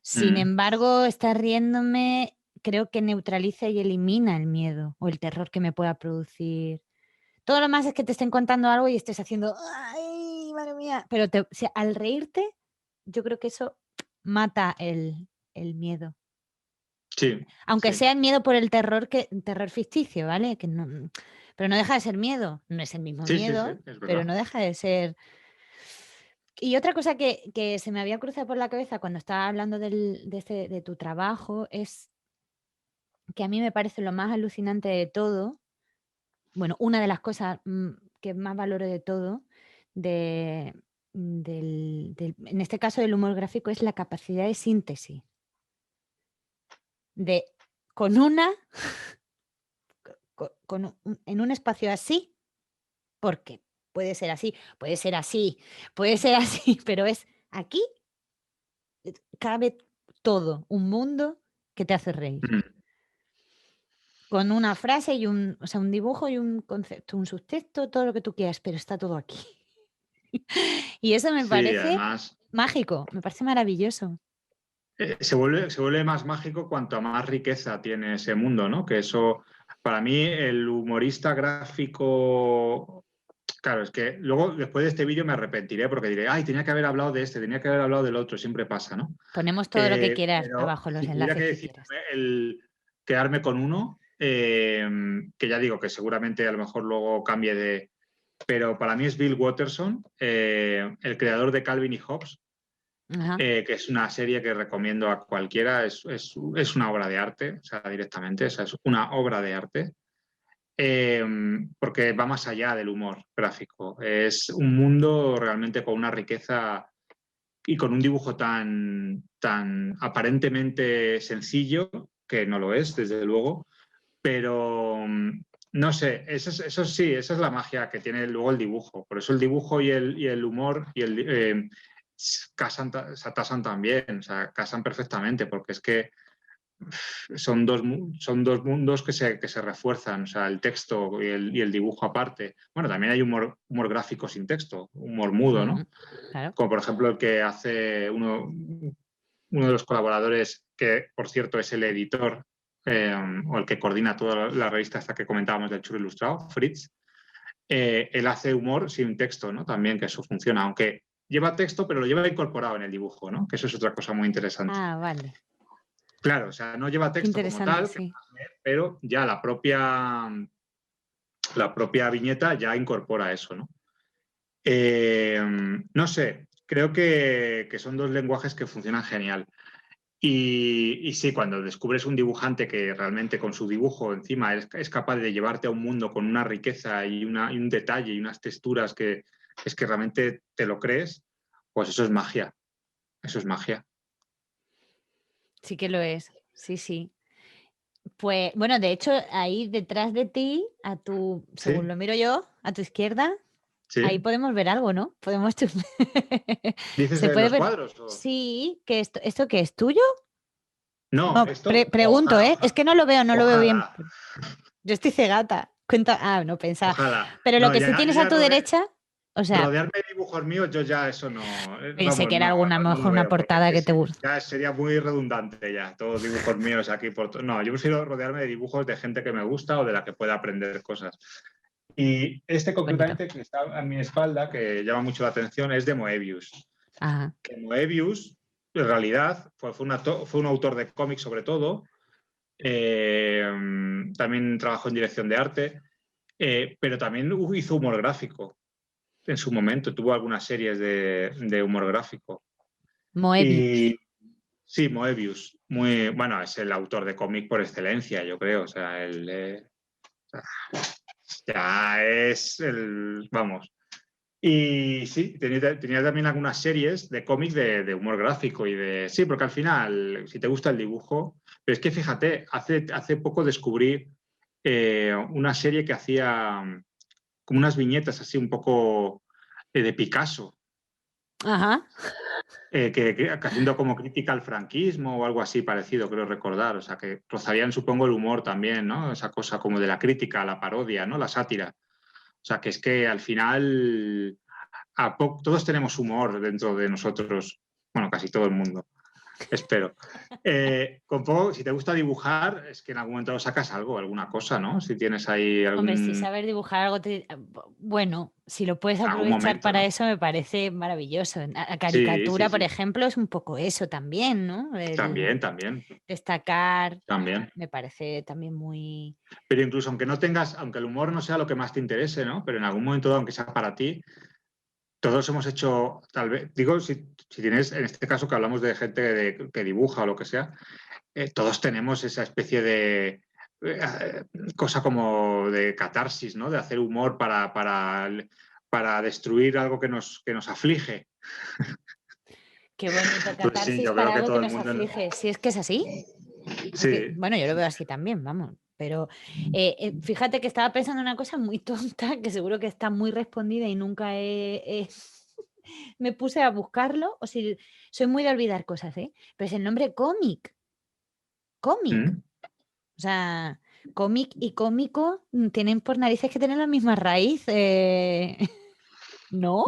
Sin Mm. embargo, estar riéndome creo que neutraliza y elimina el miedo o el terror que me pueda producir. Todo lo más es que te estén contando algo y estés haciendo, ¡ay, madre mía! Pero al reírte, yo creo que eso mata el miedo. Sí, Aunque sí, sea el miedo por el terror ficticio, ¿vale? Que no, pero no deja de ser miedo. No es el mismo sí, sí, sí, miedo, es pero verdad. no deja de ser. Y otra cosa que se me había cruzado por la cabeza cuando estaba hablando de tu trabajo es que a mí me parece lo más alucinante de todo, bueno, una de las cosas que más valoro de todo, de, en este caso del humor gráfico, es la capacidad de síntesis. De con una, en un espacio así, porque puede ser así, puede ser así, puede ser así, pero es aquí cabe todo, un mundo que te hace reír. Mm. Con una frase y o sea, un dibujo y un concepto, un subtexto, todo lo que tú quieras, pero está todo aquí. Y eso me Sí, parece además mágico, me parece maravilloso. se vuelve más mágico cuanto más riqueza tiene ese mundo, ¿no? Que eso, para mí, el humorista gráfico. Claro, es que luego, después de este vídeo, me arrepentiré porque diré, ay, tenía que haber hablado de este, tenía que haber hablado del otro, siempre pasa, ¿no? Ponemos todo lo que quieras Pero abajo, los si tuviera que enlaces que decir quieras. el quedarme con uno, que ya digo que seguramente a lo mejor luego cambie de. Pero para mí es Bill Watterson, el creador de Calvin y Hobbes, Ajá. que es una serie que recomiendo a cualquiera. Es una obra de arte, o sea, directamente, o sea, es una obra de arte. Porque va más allá del humor gráfico. Es un mundo realmente con una riqueza y con un dibujo tan aparentemente sencillo, que no lo es, desde luego, pero no sé, eso sí, esa es la magia que tiene luego el dibujo. Por eso el dibujo y el humor se atasan también, o sea, casan perfectamente, porque es que son dos mundos que se refuerzan, o sea, el texto y el dibujo aparte. Bueno, también hay humor gráfico sin texto, humor mudo, ¿no? Claro. Como por ejemplo el que hace uno de los colaboradores, que por cierto es el editor o el que coordina toda la revista esta que comentábamos del Churro Ilustrado, Fritz. Él hace humor sin texto, ¿no? También que eso funciona, aunque lleva texto, pero lo lleva incorporado en el dibujo, ¿no? Que eso es otra cosa muy interesante. Ah, vale. Claro, o sea, no lleva Qué texto como interesante, tal, sí. pero ya la propia viñeta ya incorpora eso, ¿no? No sé, creo que son dos lenguajes que funcionan genial. Y sí, cuando descubres un dibujante que realmente con su dibujo encima es capaz de llevarte a un mundo con una riqueza y un detalle y unas texturas que es que realmente te lo crees, pues eso es magia. Eso es magia. Sí que lo es. Sí, sí. Pues, bueno, de hecho, ahí detrás de ti, según Sí, lo miro yo, a tu izquierda, ahí sí. podemos ver algo, ¿no? Podemos ¿Dices ¿Se de puede los ver? cuadros? Sí, que ¿esto qué es tuyo? No, No, esto, pregunto, ojalá, ¿eh? Es que no lo veo bien. ojalá, Yo estoy cegata. No pensaba. ojalá. Pero lo No, que sí ya, yo tienes a ya tu derecha, o sea, rodearme de dibujos míos, yo ya eso no, pensé vamos, que era no, alguna, no mejor lo una veo, porque es portada que que te gusta. ya sería muy redundante ya, todos dibujos míos aquí No, yo prefiero rodearme de dibujos de gente que me gusta o de la que pueda aprender cosas. Y este Bonito. concretamente que está a mi espalda, que llama mucho la atención, es de Moebius. Ajá. Que Moebius, en realidad, fue un autor de cómics sobre todo, también trabajó en dirección de arte, pero también hizo humor gráfico en su momento, tuvo algunas series de humor gráfico. Moebius. Y sí, Moebius, muy bueno, es el autor de cómic por excelencia, yo creo. O sea, ya es el, vamos. Y sí, tenía también algunas series de cómic de humor gráfico sí, porque al final, si te gusta el dibujo, pero es que fíjate, hace poco descubrí una serie que hacía como unas viñetas así un poco de Picasso, Ajá. que haciendo como crítica al franquismo o algo así parecido, creo recordar. O sea, que rozarían, supongo, el humor también, ¿no? Esa cosa como de la crítica, la parodia, ¿no? La sátira. O sea, que es que al final todos tenemos humor dentro de nosotros, bueno, casi todo el mundo. Espero. Si te gusta dibujar, es que en algún momento sacas algo, alguna cosa, ¿no? Si tienes ahí Hombre, si saber dibujar algo, bueno, si lo puedes algún aprovechar momento, para ¿no? eso, me parece maravilloso. La Sí, sí, caricatura, por sí. ejemplo, es un poco eso también, ¿no? El También, también, destacar, también. me parece también muy... Pero incluso aunque no tengas, aunque el humor no sea lo que más te interese, ¿no? Pero en algún momento, aunque sea para ti, todos hemos hecho, tal vez, digo, si tienes, en este caso que hablamos de gente que dibuja o lo que sea, todos tenemos esa especie de cosa como de catarsis, ¿no? De hacer humor para destruir algo que nos aflige. Qué bonito, Entonces, sí, catarsis yo creo para que algo que todo el nos mundo... aflige. Si es que es así. Porque, Sí, bueno, yo lo veo así también, vamos. Pero fíjate que estaba pensando una cosa muy tonta, que seguro que está muy respondida y nunca me puse a buscarlo. O si soy muy de olvidar cosas, ¿eh? Pero es el nombre cómic. Cómic. ¿Mm? O sea, cómic y cómico tienen por narices que tener la misma raíz. ¿No?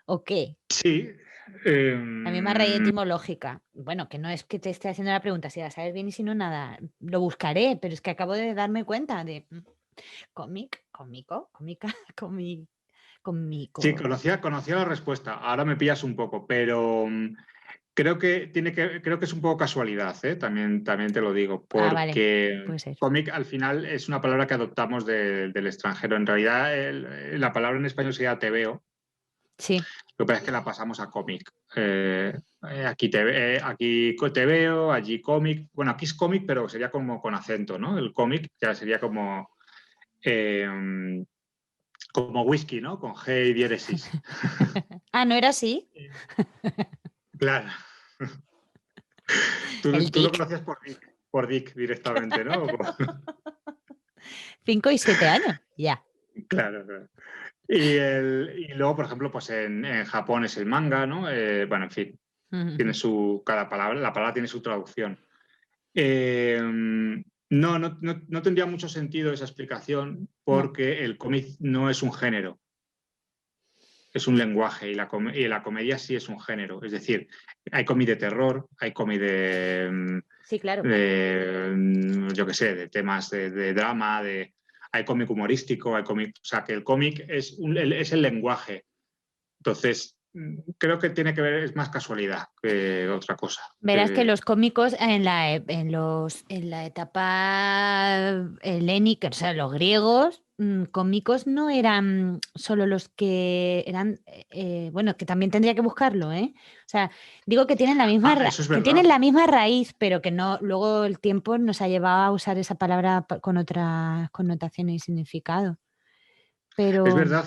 ¿O qué? Sí. La misma raíz etimológica. Bueno, que no es que te esté haciendo la pregunta, si la sabes bien y si no, nada. Lo buscaré, pero es que acabo de darme cuenta de cómic, cómico, cómica, Sí, cómico. conocía la respuesta. Ahora me pillas un poco, pero creo que es un poco casualidad, ¿eh? También te lo digo, Ah, vale, porque puede ser. cómic al final es una palabra que adoptamos del extranjero. En realidad, la palabra en español sería tebeo. Sí. Lo que pasa es que la pasamos a cómic. Aquí te veo, allí cómic. Bueno, aquí es cómic, pero sería como con acento, ¿no? El cómic ya sería eh, como whisky, ¿no? Con G y diéresis. Ah, ¿no era así? Claro. El Tú lo Dick. conocías por Dick directamente, ¿no? 5 y 7 años, ya. Claro, claro. Y luego, por ejemplo, pues en Japón es el manga, ¿no? Bueno, en fin, tiene cada palabra, la palabra tiene su traducción. No tendría mucho sentido esa explicación No. porque el cómic no es un género, es un lenguaje y la comedia sí es un género. Es decir, hay cómic de terror, hay cómic Sí, claro. yo qué sé, de temas de drama, hay cómic humorístico, hay cómic, o sea, que el cómic es el lenguaje. Entonces, creo que tiene que ver, es más casualidad que otra cosa. Verás que los cómicos en la etapa helénica, o sea, los griegos cómicos no eran solo los que eran, bueno, que también tendría que buscarlo, ¿eh? O sea, digo que tienen Eso es que tienen verdad. la misma raíz, pero que no, luego el tiempo nos ha llevado a usar esa palabra con otras connotaciones y significado. Es Pero verdad,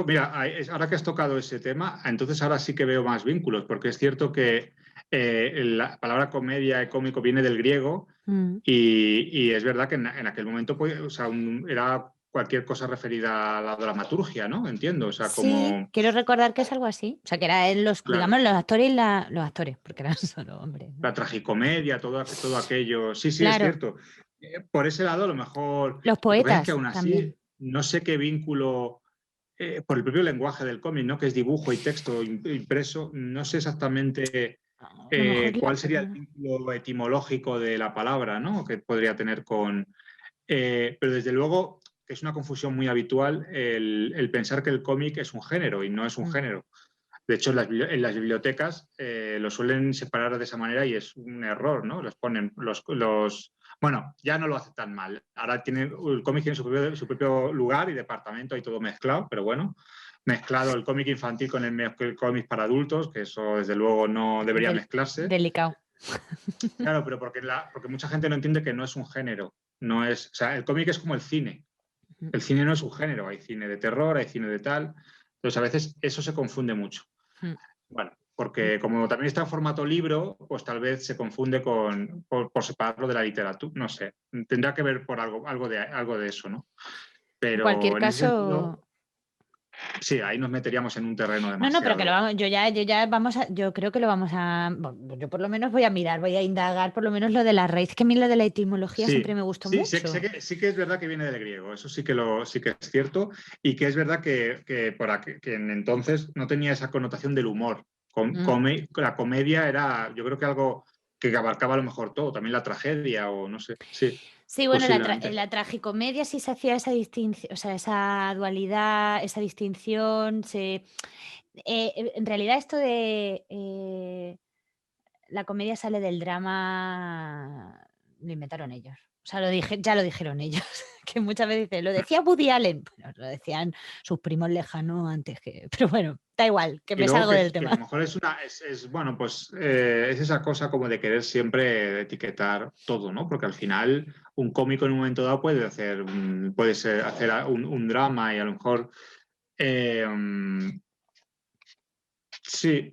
mira, ahora que has tocado ese tema, entonces ahora sí que veo más vínculos, porque es cierto que la palabra comedia y cómico viene del griego mm, y es verdad que en aquel momento pues, o sea, era cualquier cosa referida a la dramaturgia, ¿no? Entiendo, o sea, sí, como, quiero recordar que es algo así. O sea, que eran los, claro, digamos, los actores y los actores, porque eran solo hombres, ¿no? la tragicomedia, todo aquello. Sí, sí, es Claro, cierto. Por ese lado, a lo mejor, los lo que pasa es que poetas aún también. así, no sé qué vínculo por el propio lenguaje del cómic, ¿no? Que es dibujo y texto impreso, no sé exactamente A lo mejor la cuál sería el palabra. vínculo etimológico de la palabra, ¿no? Que podría tener con... pero desde luego que es una confusión muy habitual el pensar que el cómic es un género y no es un Mm. género. De hecho, en las bibliotecas lo suelen separar de esa manera y es un error, ¿no? Los ponen bueno, ya no lo hace tan mal. Ahora el cómic tiene su propio lugar y departamento, hay todo mezclado, pero bueno, mezclado el cómic infantil con el cómic para adultos, que eso desde luego no debería mezclarse. Delicado. Claro, pero porque mucha gente no entiende que no es un género. No es, o sea, el cómic es como el cine. El cine no es un género, hay cine de terror, hay cine de tal. Entonces, a veces eso se confunde mucho. Bueno, porque como también está en formato libro, pues tal vez se confunde por separarlo de la literatura. No sé, tendrá que ver por algo de eso, ¿no? En Pero cualquier en ese sentido, caso, Sí, ahí nos meteríamos en un terreno No, demasiado. pero que lo vamos, yo creo que lo vamos a, bueno, yo por lo menos voy a mirar, voy a indagar por lo menos lo de la raíz, que a mí lo de la etimología siempre me gustó sí, mucho. sí que es verdad que viene del griego, eso sí que es cierto, y que es verdad que en entonces no tenía esa connotación del humor. La comedia era, yo creo que algo que abarcaba a lo mejor todo, también la tragedia o no sé, sí, Sí, bueno, posiblemente. la tragicomedia sí se hacía esa distinción, o sea, esa dualidad, esa distinción. En realidad esto de la comedia sale del drama, lo inventaron ellos. O sea, ya lo dijeron ellos, que muchas veces dicen, lo decía Woody Allen, bueno, lo decían sus primos lejanos antes que... Pero bueno, da igual, que Y me luego salgo del que a lo tema. mejor bueno, pues es esa cosa como de querer siempre etiquetar todo, ¿no? Porque al final un cómico en un momento dado hacer un drama y a lo mejor sí.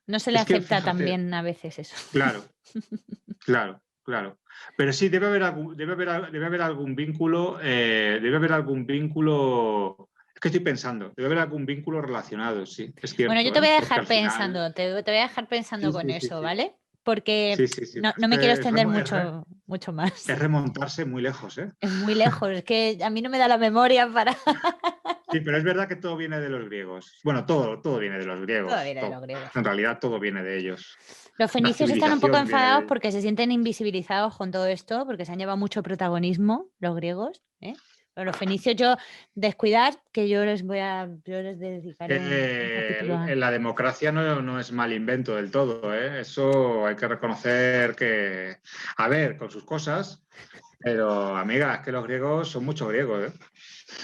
No se le Es que acepta fíjate, también a veces eso. claro, claro. Pero sí, debe haber algún vínculo, es que estoy pensando, debe haber algún vínculo relacionado, sí, es Bueno, yo cierto, te voy ¿eh? a Porque dejar al final. pensando, te voy a dejar Sí, pensando con sí, sí, eso, sí. ¿vale? Porque Sí, sí, sí. no, Pero no es me quiero que extender mucho, mucho más. es remontarse muy lejos, ¿eh? Es muy lejos, es que a mí no me da la memoria para... Sí, pero es verdad que todo viene de los griegos. Bueno, todo viene de los Todo griegos. viene de los griegos. En realidad todo viene de ellos. Los La fenicios están un poco civilización viene de enfadados ellos. porque se sienten invisibilizados con todo esto, porque se han llevado mucho protagonismo los griegos, ¿eh? Pero los fenicios descuidar, que yo les dedicaré un capítulo a... La democracia no es mal invento del todo, ¿eh? Eso hay que reconocer que, a ver, con sus cosas, pero amiga, es que los griegos son mucho griegos, ¿eh?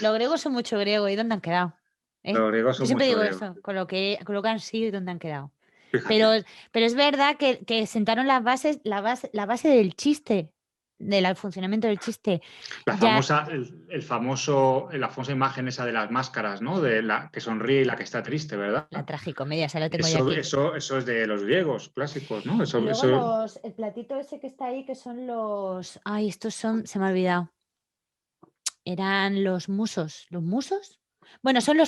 Los griegos son mucho griego, ¿y dónde han quedado? ¿Eh? Los griegos Yo son siempre mucho digo griegos. eso, con lo que han sido y dónde han quedado. Pero, Fíjate. pero es verdad que sentaron las bases, la base del chiste, del funcionamiento del chiste. La Ya, famosa, la famosa imagen esa de las máscaras, ¿no? De la que sonríe y la que está triste, ¿verdad? la tragicomedia, esa la tengo ya Eso, aquí. eso, eso es de los griegos clásicos, ¿no? Y Eso, luego eso, el platito ese que está ahí, que son ay, estos son, se me ha olvidado, eran los musos. ¿Los musos? Bueno, son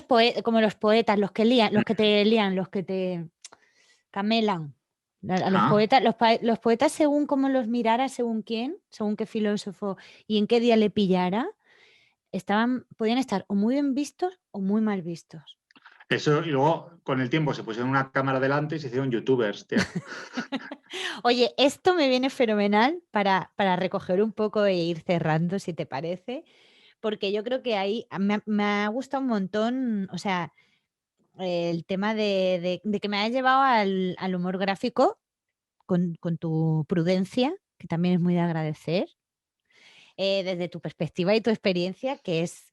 como los poetas, los que te lían, los que te camelan. A los ah, poetas, los poetas, según cómo los mirara, según quién, según qué filósofo y en qué día le pillara, podían estar o muy bien vistos o muy mal vistos. eso, y luego con el tiempo se pusieron una cámara delante y se hicieron youtubers, tía. Oye, esto me viene fenomenal para recoger un poco e ir cerrando, si te parece, porque yo creo que ahí me ha gustado un montón, o sea, el tema de que me has llevado al humor gráfico con tu prudencia, que también es muy de agradecer, desde tu perspectiva y tu experiencia, que es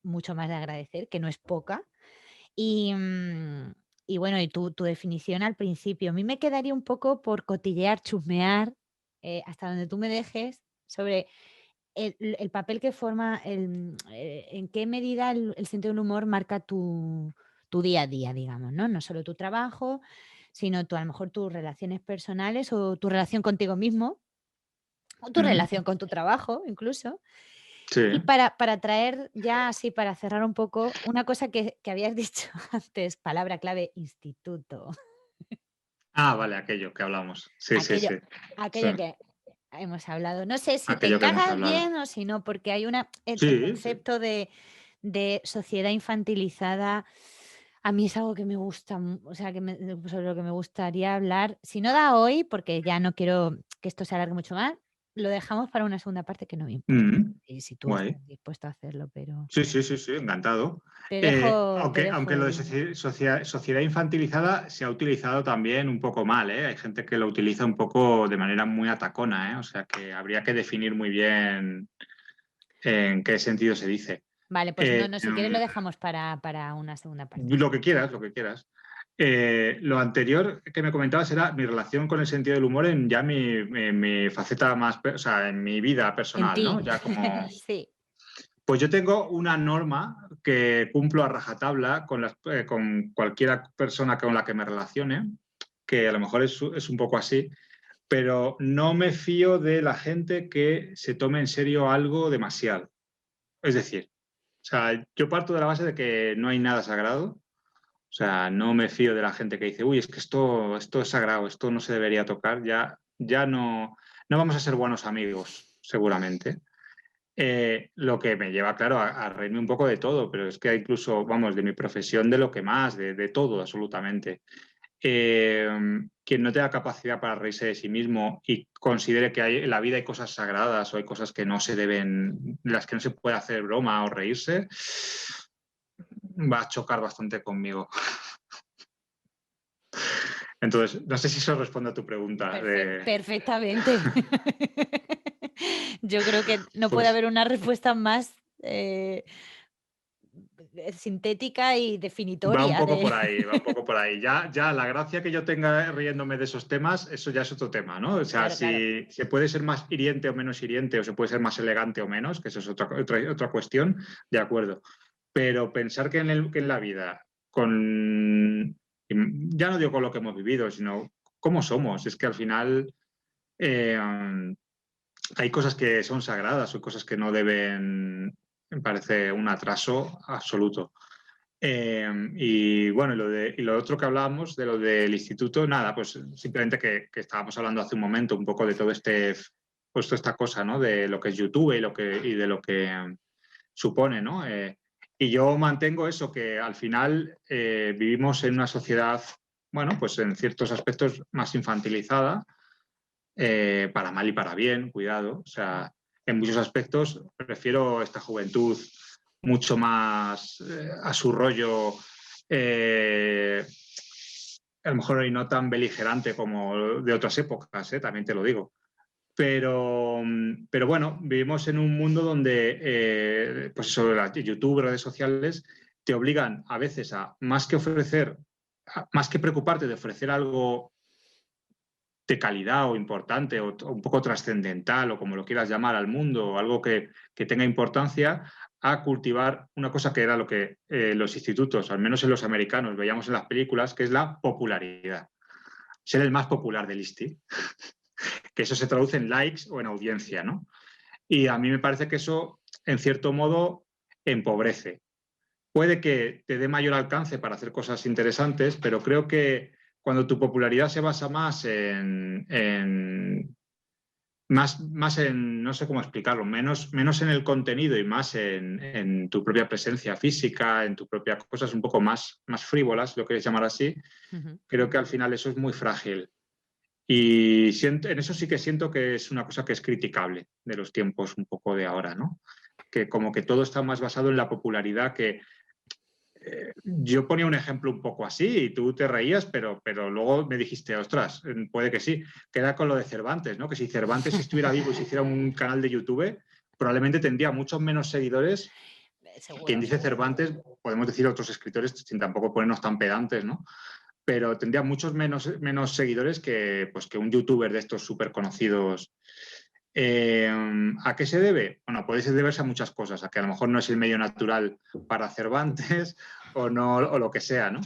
mucho más de agradecer, que no es poca. Y, y bueno, y tu definición al principio. A mí me quedaría un poco por cotillear, chusmear, hasta donde tú me dejes, sobre el papel que forma, en qué medida el sentido del humor marca tu día a día, digamos, ¿no? No solo tu trabajo, sino a lo mejor tus relaciones personales o tu relación contigo mismo, o tu Mm, relación con tu trabajo, incluso. sí. Y para traer ya así, para cerrar un poco, una cosa que habías dicho antes, palabra clave, instituto. Ah, vale, aquello que hablamos. Sí, sí, Aquello, sí. Sí, aquello que hemos hablado. No sé si te aquello que hemos encaja hablado. bien o si no, porque hay el Sí, sí. concepto de sociedad infantilizada. A mí es algo que me gusta, o sea, sobre lo que me gustaría hablar. Si no da hoy, porque ya no quiero que esto se alargue mucho más, lo dejamos para una segunda parte que no me importa. Mm, Y si tú guay. estás dispuesto a hacerlo, pero Sí, sí, sí, sí, encantado. te Aunque dejo lo de libre. sociedad infantilizada se ha utilizado también un poco mal, ¿eh? Hay gente que lo utiliza un poco de manera muy atacona, ¿eh? O sea que habría que definir muy bien en qué sentido se dice. Vale, pues no, no, si quieres lo dejamos para una segunda parte. Lo que quieras, lo que quieras. Lo anterior que me comentabas era mi relación con el sentido del humor en ya mi faceta más, o sea, en mi vida En personal, ¿no? ti. Ya como. Sí. Pues yo tengo una norma que cumplo a rajatabla con cualquier persona con la que me relacione, que a lo mejor es un poco así, pero no me fío de la gente que se tome en serio algo demasiado. Es decir, O sea, yo parto de la base de que no hay nada sagrado. O sea, no me fío de la gente que dice, uy, es que esto es sagrado, esto no se debería tocar. Ya no vamos a ser buenos amigos, seguramente. Lo que me lleva, claro, a reírme un poco de todo, pero es que incluso, vamos, de mi profesión, de lo que más, de todo, absolutamente. Quien no tenga capacidad para reírse de sí mismo y considere que en la vida hay cosas sagradas o hay cosas que no se deben, de las que no se puede hacer broma o reírse, va a chocar bastante conmigo. Entonces, no sé si eso responde a tu pregunta. Perfectamente. Yo creo que no puede Pues haber una respuesta más sintética y va un definitoria poco de... por ahí, va un poco por ahí. Ya la gracia que yo tenga riéndome de esos temas, eso ya es otro tema, ¿no? O sea, Claro, claro. si se puede ser más hiriente o menos hiriente, o se puede ser más elegante o menos, que eso es otra cuestión, de acuerdo. Pero pensar que en la vida, ya no digo con lo que hemos vivido, sino cómo somos, es que al final eh, hay cosas que son sagradas o cosas que no deben, me parece un atraso absoluto. Y bueno, y lo otro que hablábamos de lo del instituto, nada, pues simplemente que estábamos hablando hace un momento un poco de todo pues toda esta cosa, ¿no? De lo que es YouTube y de lo que supone, ¿no? Y yo mantengo eso, que al final vivimos en una sociedad, bueno, pues en ciertos aspectos más infantilizada, para mal y para bien, cuidado. O sea, en muchos aspectos prefiero esta juventud mucho más a su rollo, a lo mejor y no tan beligerante como de otras épocas, también te lo digo. Pero bueno, vivimos en un mundo donde, pues eso, las YouTube, redes sociales, te obligan a veces a más que ofrecer, más que preocuparte de ofrecer algo de calidad o importante o un poco trascendental o como lo quieras llamar al mundo o algo que tenga importancia, a cultivar una cosa que era lo que los institutos, al menos en los americanos, veíamos en las películas, que es la popularidad. Ser el más popular del ISTI, que eso se traduce en likes o en audiencia, ¿no? Y a mí me parece que eso, en cierto modo, empobrece. Puede que te dé mayor alcance para hacer cosas interesantes, pero creo que cuando tu popularidad se basa más en, no sé cómo explicarlo, menos en el contenido y más en tu propia presencia física, en tu propia cosas un poco más frívolas, lo queréis llamar así, Ujú. creo que al final eso es muy frágil. Y en eso sí que siento que es una cosa que es criticable de los tiempos un poco de ahora, ¿no? Que como que todo está más basado en la popularidad que yo ponía un ejemplo un poco así y tú te reías, pero luego me dijiste, ostras, puede que sí, que era con lo de Cervantes, ¿no? Que si Cervantes estuviera vivo y se hiciera un canal de YouTube, probablemente tendría muchos menos seguidores. Quien Seguro, dice seguro. Cervantes, podemos decir otros escritores sin tampoco ponernos tan pedantes, ¿no? Pero tendría muchos menos seguidores pues, que un youtuber de estos súper conocidos. ¿A qué se debe? Bueno, puede deberse a muchas cosas, a que a lo mejor no es el medio natural para Cervantes o, no, o lo que sea, ¿no?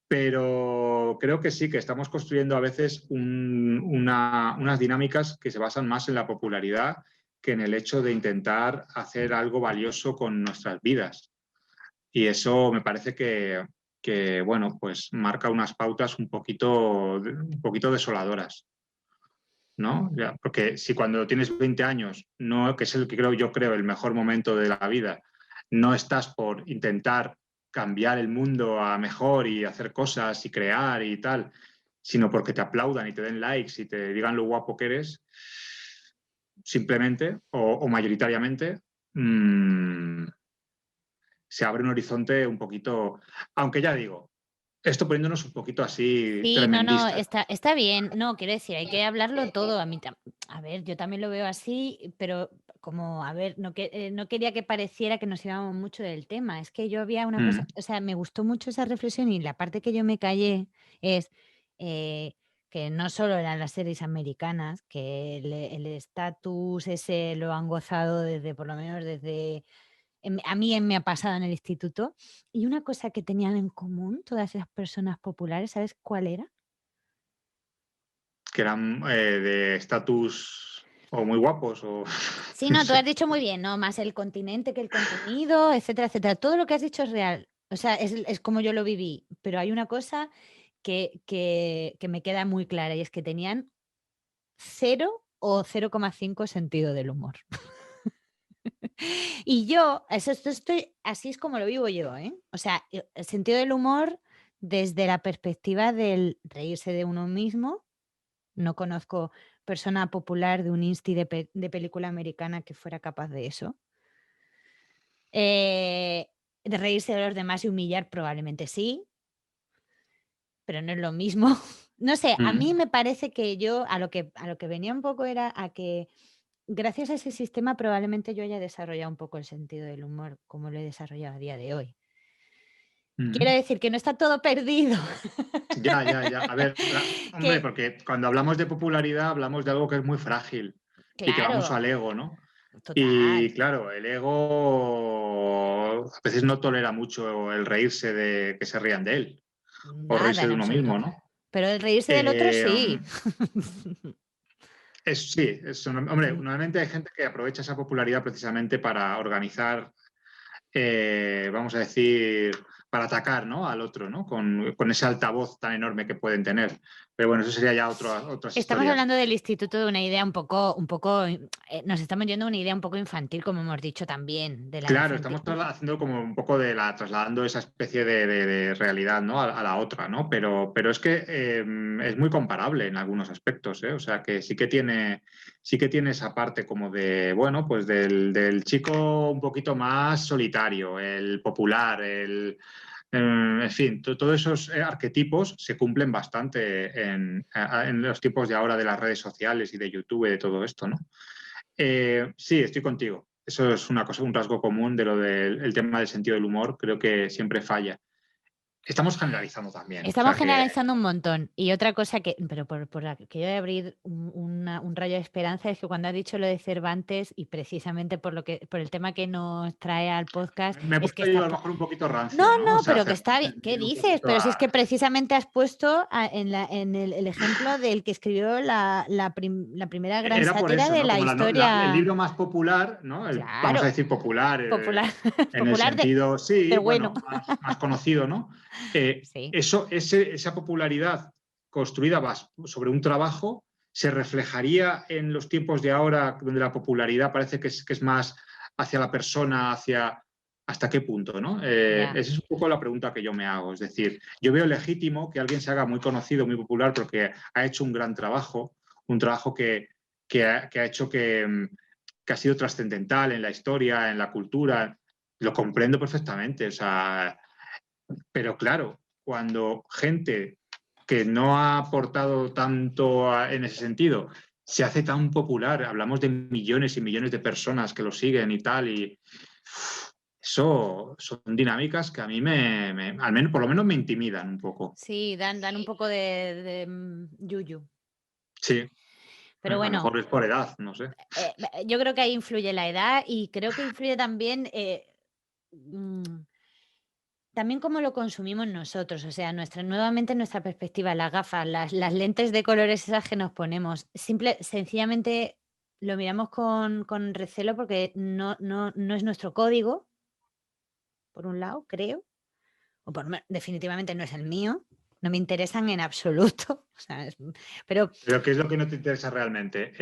Pero creo que sí, que estamos construyendo a veces unas dinámicas que se basan más en la popularidad que en el hecho de intentar hacer algo valioso con nuestras vidas. Y eso me parece que bueno, pues marca unas pautas un poquito desoladoras. ¿No? Ya, porque si cuando tienes 20 años, no, que es el que creo el mejor momento de la vida, no estás por intentar cambiar el mundo a mejor y hacer cosas y crear y tal, sino porque te aplaudan y te den likes y te digan lo guapo que eres, simplemente o mayoritariamente, mmm, se abre un horizonte un poquito, aunque ya digo, esto poniéndonos un poquito así Sí, no, no, tremendistas. está bien. No, quiero decir, hay que hablarlo todo. A ver, yo también lo veo así, pero como, a ver, no quería que pareciera que nos íbamos mucho del tema. Es que yo había una cosa, Mm, o sea, me gustó mucho esa reflexión y la parte que yo me callé es eh, que no solo eran las series americanas, que el estatus ese lo han gozado desde, por lo menos desde a mí me ha pasado en el instituto. Y una cosa que tenían en común todas esas personas populares, ¿sabes cuál era? que eran de estatus. o muy guapos, o Sí, no no, tú has sé. dicho muy bien, ¿no? Más el continente que el contenido, etcétera, etcétera. Todo lo que has dicho es real. O sea, es como yo lo viví. Pero hay una cosa que me queda muy clara y es que tenían 0 o 0,5 sentido del humor. Y yo, esto estoy, así es como lo vivo yo, ¿eh? O sea, el sentido del humor desde la perspectiva del reírse de uno mismo. No conozco persona popular de un insti de película americana que fuera capaz de eso. Eh, de reírse de los demás y humillar probablemente sí, pero no es lo mismo. No sé, a mí Mm. me parece que yo a lo que venía un poco era a que gracias a ese sistema probablemente yo haya desarrollado un poco el sentido del humor como lo he desarrollado a día de hoy. Quiero Mm. decir que no está todo perdido. Ya, ya, ya. A ver, hombre, Que porque cuando hablamos de popularidad hablamos de algo que es muy frágil y que vamos claro, al ego, ¿no? total. Y claro, el ego a veces no tolera mucho el reírse de que se rían de él o Nada reírse en de uno mismo, absoluto. ¿no? Pero el reírse del otro Eh, sí. sí, hombre, Mm, normalmente hay gente que aprovecha esa popularidad precisamente para organizar, vamos a decir, para atacar, ¿no?, al otro, ¿no? Con ese altavoz tan enorme que pueden tener. Pero bueno, eso sería ya otras Estamos historias. hablando del instituto de una idea un poco, nos estamos yendo a una idea un poco infantil, como hemos dicho también, de la Claro, infantil. estamos haciendo como un poco trasladando esa especie de realidad, ¿no?, a la otra, ¿no? Pero es que es muy comparable en algunos aspectos, ¿eh? O sea que sí que tiene esa parte como de, bueno, pues del chico un poquito más solitario, el popular, en fin, todos esos arquetipos se cumplen bastante en los tiempos de ahora de las redes sociales y de YouTube y de todo esto, ¿no? Sí, estoy contigo. Eso es una cosa, un rasgo común de lo del el tema del sentido del humor. Creo que siempre falla. Estamos generalizando también. O Estamos sea que generalizando un montón. Y otra cosa que, pero por la que quiero abrir un rayo de esperanza es que cuando has dicho lo de Cervantes, y precisamente por el tema que nos trae al podcast, me he es que puesto yo está. a lo mejor un poquito No, rancio, ¿no? O no, sea, pero que está bien. Cervantes me ¿Qué viene un dices? poquito Pero si es a... que precisamente has puesto en el ejemplo del que escribió la primera gran Era por sátira eso, de ¿no? la Como el historia. libro más popular, ¿no? Vamos a Claro, decir popular, popular, en el popular sentido, sí, de bueno. bueno, más conocido, ¿no? Sí, Esa popularidad construida sobre un trabajo se reflejaría en los tiempos de ahora, donde la popularidad parece que es más hacia la persona, hasta qué punto, ¿no? ya. Esa es un poco la pregunta que yo me hago. Es decir, yo veo legítimo que alguien se haga muy conocido, muy popular, porque ha hecho un gran trabajo, un trabajo que ha hecho que ha sido trascendental en la historia, en la cultura. Lo comprendo perfectamente. O sea, pero claro, cuando gente que no ha aportado tanto en ese sentido se hace tan popular, hablamos de millones y millones de personas que lo siguen y tal, y eso son dinámicas que a mí al menos, por lo menos me intimidan un poco. Sí, dan un poco de yuyu. Sí, Pero a lo bueno, mejor es por edad, no sé. yo creo que ahí influye la edad y creo que influye también, mm, también cómo lo consumimos nosotros, o sea, nuevamente nuestra perspectiva, las gafas, las lentes de colores esas que nos ponemos. Sencillamente lo miramos con recelo porque no es nuestro código, por un lado, creo, o definitivamente no es el mío. No me interesan en absoluto. O sea, pero Pero ¿qué es lo que no te interesa realmente?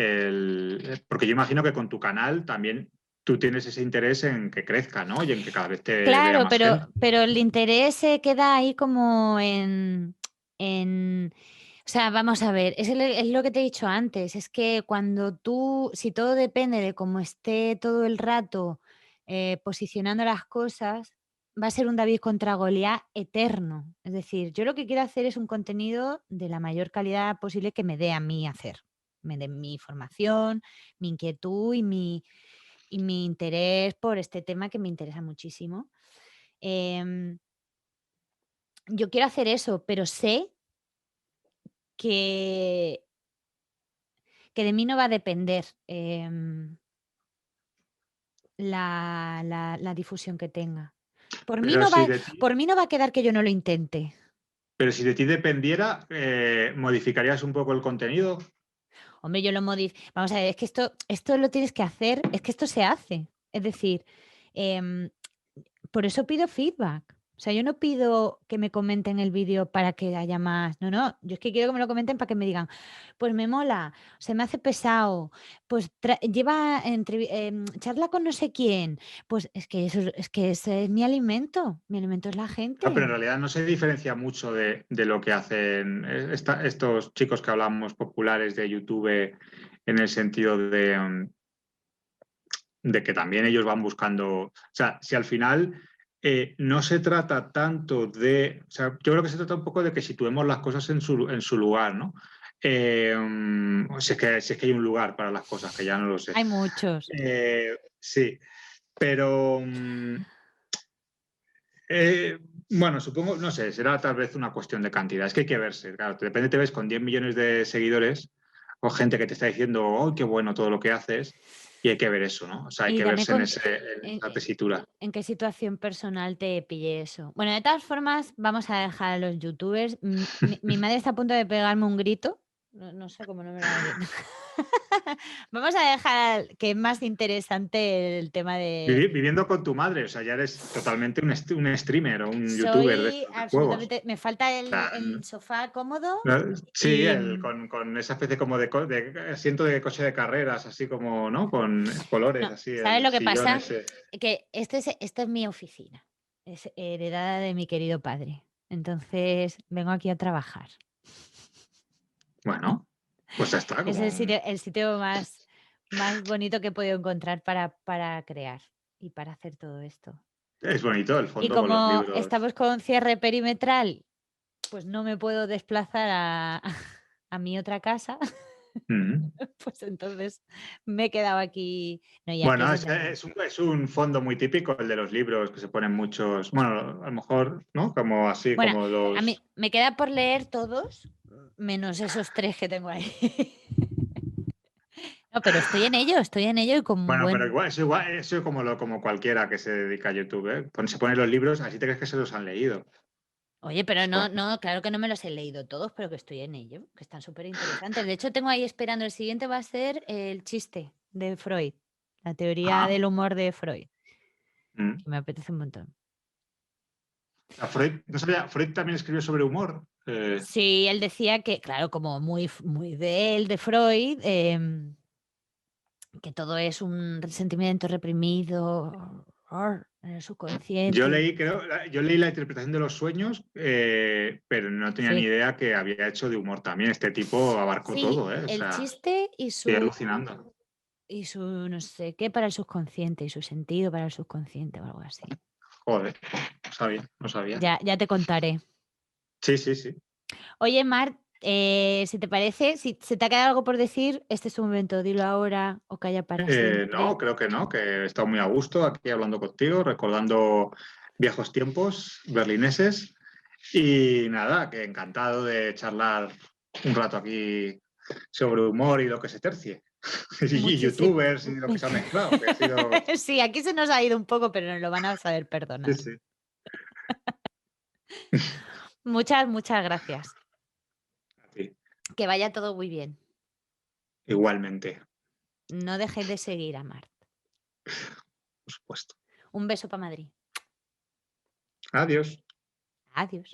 Porque yo imagino que con tu canal también tú tienes ese interés en que crezca, ¿no? Y en que cada vez te vea claro, más gente. pero el interés se queda ahí como en o sea, vamos a ver, es lo que te he dicho antes, es que si todo depende de cómo esté todo el rato, posicionando las cosas, va a ser un David contra Goliat eterno. Es decir, yo lo que quiero hacer es un contenido de la mayor calidad posible que me dé a mí hacer. Me dé mi formación, mi inquietud y mi interés por este tema que me interesa muchísimo. Em, yo quiero hacer eso, pero sé que, que de mí no va a depender la difusión que tenga. Por mí Pero no si va, de ti, por mí no va a quedar que yo no lo intente. pero si de ti dependiera, ¿modificarías un poco el contenido? Hombre, yo lo modifico. Vamos a ver, es que esto lo tienes que hacer, es que esto se hace. Es decir, em, por eso pido feedback. O sea, yo no pido que me comenten el vídeo para que haya más. No, no. Yo es que quiero que me lo comenten para que me digan, pues me mola, se me hace pesado, pues lleva charla con no sé quién. Pues es que es que ese es mi alimento. Mi alimento es la No, pero en gente. realidad no se diferencia mucho de lo que hacen estos chicos que hablamos populares de YouTube en el sentido de que también ellos van buscando, o sea, si al final no se trata tanto de, o sea, yo creo que se trata un poco de que situemos las cosas en su lugar, ¿no? Si es que hay un lugar para las cosas, que ya no lo sé. Hay muchos. Sí, pero eh, bueno, supongo, no sé, será tal vez una cuestión de cantidad. Es que hay que verse, claro, de repente te ves con 10 millones de seguidores o gente que te está diciendo, oh, qué bueno todo lo que haces, y hay que ver eso, ¿no? O sea, hay Y que también verse en, en en, esa tesitura. en qué situación personal te pille eso. Bueno, de todas formas, vamos a dejar a los youtubers. Mi madre está a punto de pegarme un grito. No, no sé cómo no me lo ha oído. Vamos a dejar que es más interesante el tema de... Viviendo con tu madre, o sea, ya eres totalmente un streamer o un youtuber de Soy estos de juegos. absolutamente... Me falta O sea, el sofá cómodo sí, y... con esa especie como de asiento de coche de carreras, así como, ¿no? Con colores, No, así, ¿sabes el lo que sillón pasa? ese. Que esta es mi oficina. Es heredada de mi querido padre. Entonces, vengo aquí a trabajar. Bueno, pues ya está, Es como el sitio más bonito que he podido encontrar para crear y para hacer todo esto. es bonito el Y fondo con los como libros. estamos con cierre perimetral, pues no me puedo desplazar a mi otra casa, Mm. pues entonces me he quedado aquí. No, y aquí es Bueno, donde hago. es un fondo muy típico el de los libros, que se ponen muchos, bueno, a lo mejor, ¿no? Como así, Bueno, como a mí los... me queda por leer todos, menos esos 3 que tengo ahí. No, pero estoy en ello y con Bueno, pero buen... igual, eso como, como cualquiera que se dedica a YouTube, ¿eh? Se ponen los libros, así te crees que se los han leído. Oye, pero Bueno, no, no, claro que no me los he leído todos, pero que estoy en ello, que están súper interesantes. De hecho, tengo ahí esperando, el siguiente va a ser el chiste de Freud, la teoría ah, del humor de Freud, mm. que me apetece un montón. Freud, no sabía, Freud también escribió sobre humor. Sí, él decía que, claro, como muy de él, de Freud, que todo es un sentimiento reprimido en el Yo subconsciente. leí, creo, yo leí la interpretación de los sueños, pero no tenía ni Sí, idea que había hecho de humor también. Este tipo abarcó sí, todo, ¿eh? O el sea, chiste estoy alucinando. y su no sé qué para el subconsciente y su sentido para el subconsciente o algo así. Joder, no sabía, no sabía. Ya te contaré. Sí, sí, sí. Oye, Mar, si te parece, si se te ha quedado algo por decir, este es tu momento, dilo ahora o calla para No, siempre. creo que no, que he estado muy a gusto aquí hablando contigo, recordando viejos tiempos berlineses. Y nada, que encantado de charlar un rato aquí sobre humor y lo que se tercie. Y Muchísimo. youtubers y lo que se ha mezclado, que ha sido... Sí, aquí se nos ha ido un poco, pero nos lo van a saber Sí, perdonar. sí. Muchas gracias. A ti. Que vaya todo muy bien. Igualmente, No dejes de seguir a Mar. por supuesto. Un beso para Madrid. Adiós. Adiós.